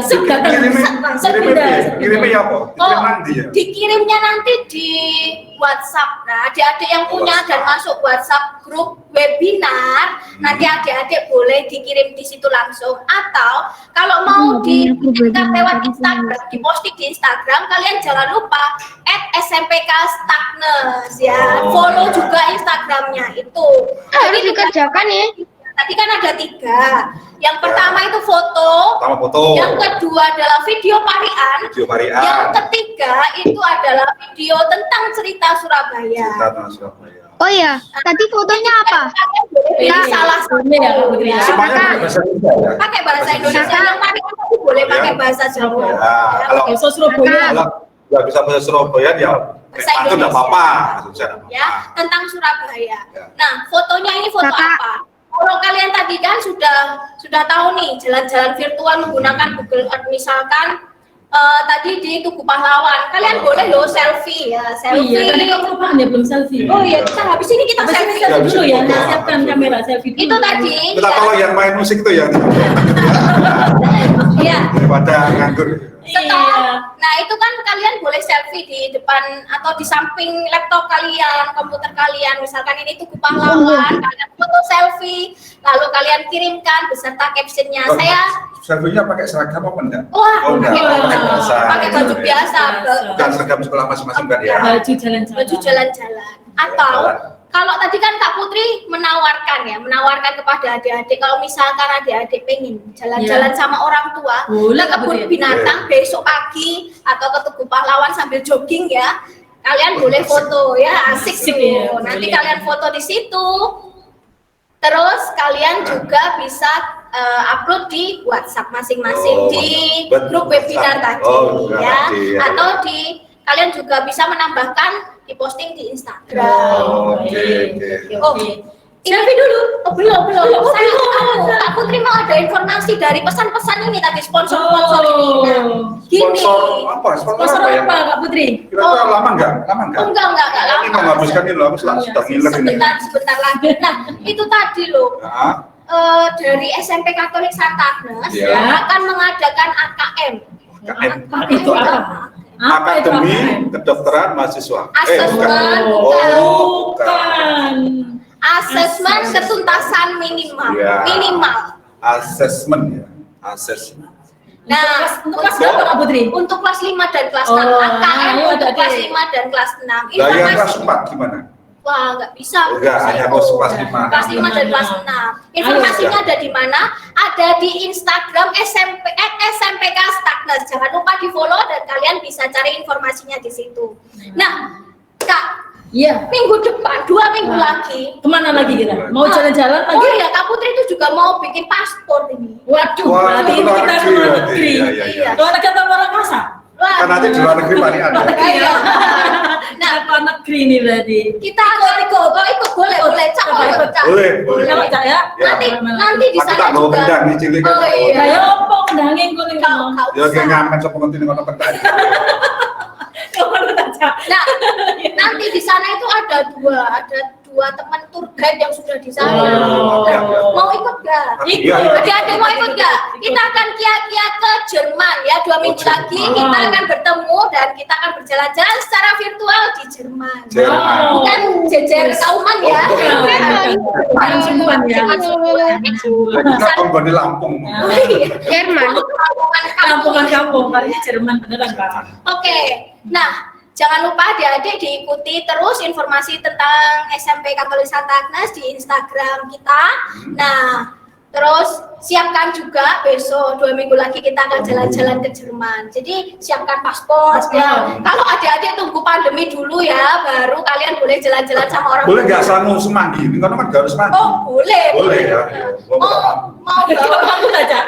Kirimnya ya apa? Dikirim nanti ya? Dikirimnya nanti di WhatsApp. Nah, adik-adik yang punya dan masuk WhatsApp grup webinar, nanti adik-adik boleh dikirim di situ langsung. Atau kalau mau dikirimkan lewat Instagram, diposting di Instagram, kalian jangan lupa @SMPK-Stagnes ya. Follow juga Instagramnya itu. Harus dikerjakan ya. Tadi kan ada 3. Yang pertama itu foto. Pertama foto. Yang kedua adalah video parian. Video parian. Yang ketiga itu adalah video tentang cerita Surabaya. Cerita tentang Surabaya. Oh ya, tadi fotonya apa? Pilih salah satu. ya, Kak Putri. Semuanya pakai bahasa Indonesia ya? Pakai bahasa Indonesia. Yang parian tapi boleh pakai bahasa Jawa. Ya, kalau Bahasa Surabaya. kalau nggak bisa bahasa Surabaya ya Bahasa itu nggak Indonesia. apa-apa. Bahasa Indonesia nggak Ya, apa-apa. tentang Surabaya. Ya. Nah, fotonya ini foto Kakak. apa? Kalau kalian tadi kan sudah tahu nih jalan-jalan virtual menggunakan Google Earth, misalkan tadi di Tugu Pahlawan, kalian boleh loh selfie ya, selfie. Iya, tadi kamu lupa ya belum selfie. Oh iya, kita habis ini kita Habis ini selfie. selfie dulu ya, Iya. siapkan kamera selfie dulu. Itu tadi. Kita ya. kalau yang main musik itu ya Iya. daripada nganggur. Setelah, nah itu kan kalian boleh selfie di depan atau di samping laptop kalian, komputer kalian. Misalkan ini Tugu Pahlawan, kalian foto selfie, lalu kalian kirimkan beserta captionnya. Oh, Saya, selfie-nya pakai seragam apa enggak? wah, Oh, enggak, pakai pakai biasa. pakai baju biasa, Bukan seragam sekolah masing-masing kan ya? Baju jalan-jalan. baju jalan-jalan. Atau kalau tadi kan Kak Putri menawarkan kepada adik-adik kalau misalkan adik-adik pengen jalan-jalan sama orang tua Boleh, ke Kak kebun Putri. binatang besok pagi atau ke Tugu Pahlawan sambil jogging ya, kalian boleh foto ya, asik Asik tuh. ya, Nanti boleh. kalian foto di situ. Terus kalian juga bisa upload di WhatsApp masing-masing Oh, di buat grup webinar WhatsApp. tadi Oh, webinar ya, tadi, ya, atau ya. di kalian juga bisa menambahkan di posting di Instagram. Oh, oke. Oh, selfie dulu. Oh, belum. Saya Kak Putri mau ada informasi dari pesan-pesan ini tadi sponsor-sponsor ini. Nah, gini. Sponsor apa? Sponsor Sponsor apa ya? apa, Kak Putri? Kira-kira lama enggak? Oh, enggak lama. Ini menghabiskan ini loh, aku sudah ngiler ini. Sebentar lagi. Nah, itu tadi loh. Nah, Dari SMP Katolik Santa Agnes Ya. akan mengadakan AKM. KM. Itu apa? Apa itu Akademi AKM? Kedokteran Mahasiswa. Asesmen, Oh, Bukan. Asesmen ketuntasan minimal. Ya. Minimal. Asesmen ya. Asesmen. Nah, Untuk kelas berapa, Kak Putri? untuk kelas 5 dan kelas Oh, 6 AKM ayo, untuk Adik. kelas 5 dan kelas 6 Lah yang kelas informasi 4 gimana? wah nggak bisa Enggak, hanya itu. kelas 5. Kelas 5 dan kelas 6 informasinya Ayo, ada di mana? Ada di Instagram SMPK Stagnes. Jangan lupa di follow dan kalian bisa cari informasinya di situ. Nah Kak, Iya. minggu depan 2 minggu lagi Kemana lagi kita? Mau jalan-jalan oh lagi? iya, Kak Putri itu juga mau bikin paspor ini. Waduh, Wah, berarti itu ini luar kita negeri ke luar berarti. negeri. Iya, iya. Luar negeri atau luar angkasa? Wah, Kan nanti di luar negeri paling ada. iya. Nah, luar negeri ini berarti. Kita ikut boleh Cak, Cak. Boleh. Kalau Cak ya? Ya. Nanti di Aku sana tak mau juga. kendang nih cilik kan. Oh, iya. Nah, ya opo kendangin kuning Kau kamu. Ya usah. kayak ngamen sapa kontine kono kendang. Kamu Cak. Nah, nanti di sana itu ada dua teman tour guide yang sudah di sana. Oh. Nah, mau ikut gak? Iya, iya. Adik-adik mau ikut gak? Kita akan kia-kia ke Jerman ya, 2 minggu Jerman. lagi kita akan bertemu dan kita akan berjalan-jalan secara virtual di Jerman. Jerman. Bukan jejer kauman ya. Oh, Jangan simpan ya. Kita konggon di Lampung. Jerman. Kampungan kampung, kali ini Jerman beneran Kak. Oke, nah jangan lupa adik-adik diikuti terus informasi tentang SMP Katolik Santa Agnes di Instagram kita. Nah, terus siapkan juga besok 2 minggu lagi kita akan jalan-jalan ke Jerman. Jadi siapkan paspor. Ya. Kalau adik-adik tunggu pandemi dulu ya, baru kalian boleh jalan-jalan sama orang. Boleh nggak sanu semanggi? Ini kan nggak harus semanggi. Oh, boleh. Boleh ya. Mau bawa Kamu Cak.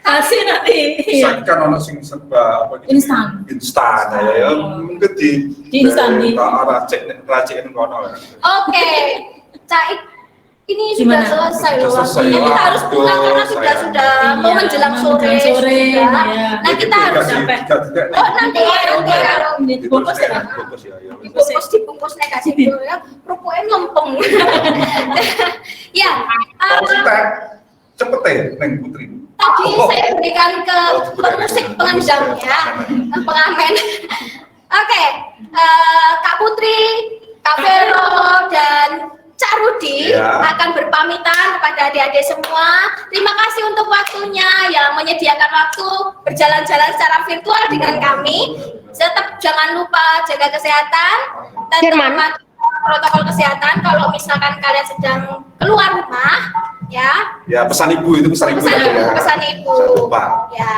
Kasih nanti. Saya kan ono sing serba apa gitu. Instan. Instan ya. Mungkin Di instan, di. arah racik kono. Oke, Cak, ini Gimana? sudah selesai loh Sudah selesai. waktunya. Kita harus Waduh, pulang karena sudah sayang. mau Iya, menjelang mau sore. menjelang sore, sudah. iya. Nah kita harus sampai. oh nanti kalau Dibungkus ya. Bungkus ya. dibungkus negatif dulu ya, kerupuknya melempeng. Ya, Teh, cepet teh, Neng Putri. tadi Oh. saya berikan ke berikan musik ke pengendamnya, pengamen. Oke, Kak Putri, Kak Vero, dan Cak Rudi Ya. akan berpamitan kepada adik-adik semua. Terima kasih untuk waktunya yang menyediakan waktu berjalan-jalan secara virtual dengan kami. Tetap jangan lupa jaga kesehatan, tetap Firman. mematuhi protokol kesehatan. Kalau misalkan kalian sedang keluar rumah, ya Ya, pesan ibu itu pesan ibu. pesan ya. ibu, pesan ibu. Jangan lupa. Ya.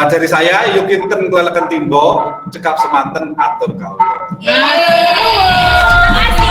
Dari saya, yukinten kelelekan timbo, cekap semanten atur kau. Yeay. Terima kasih.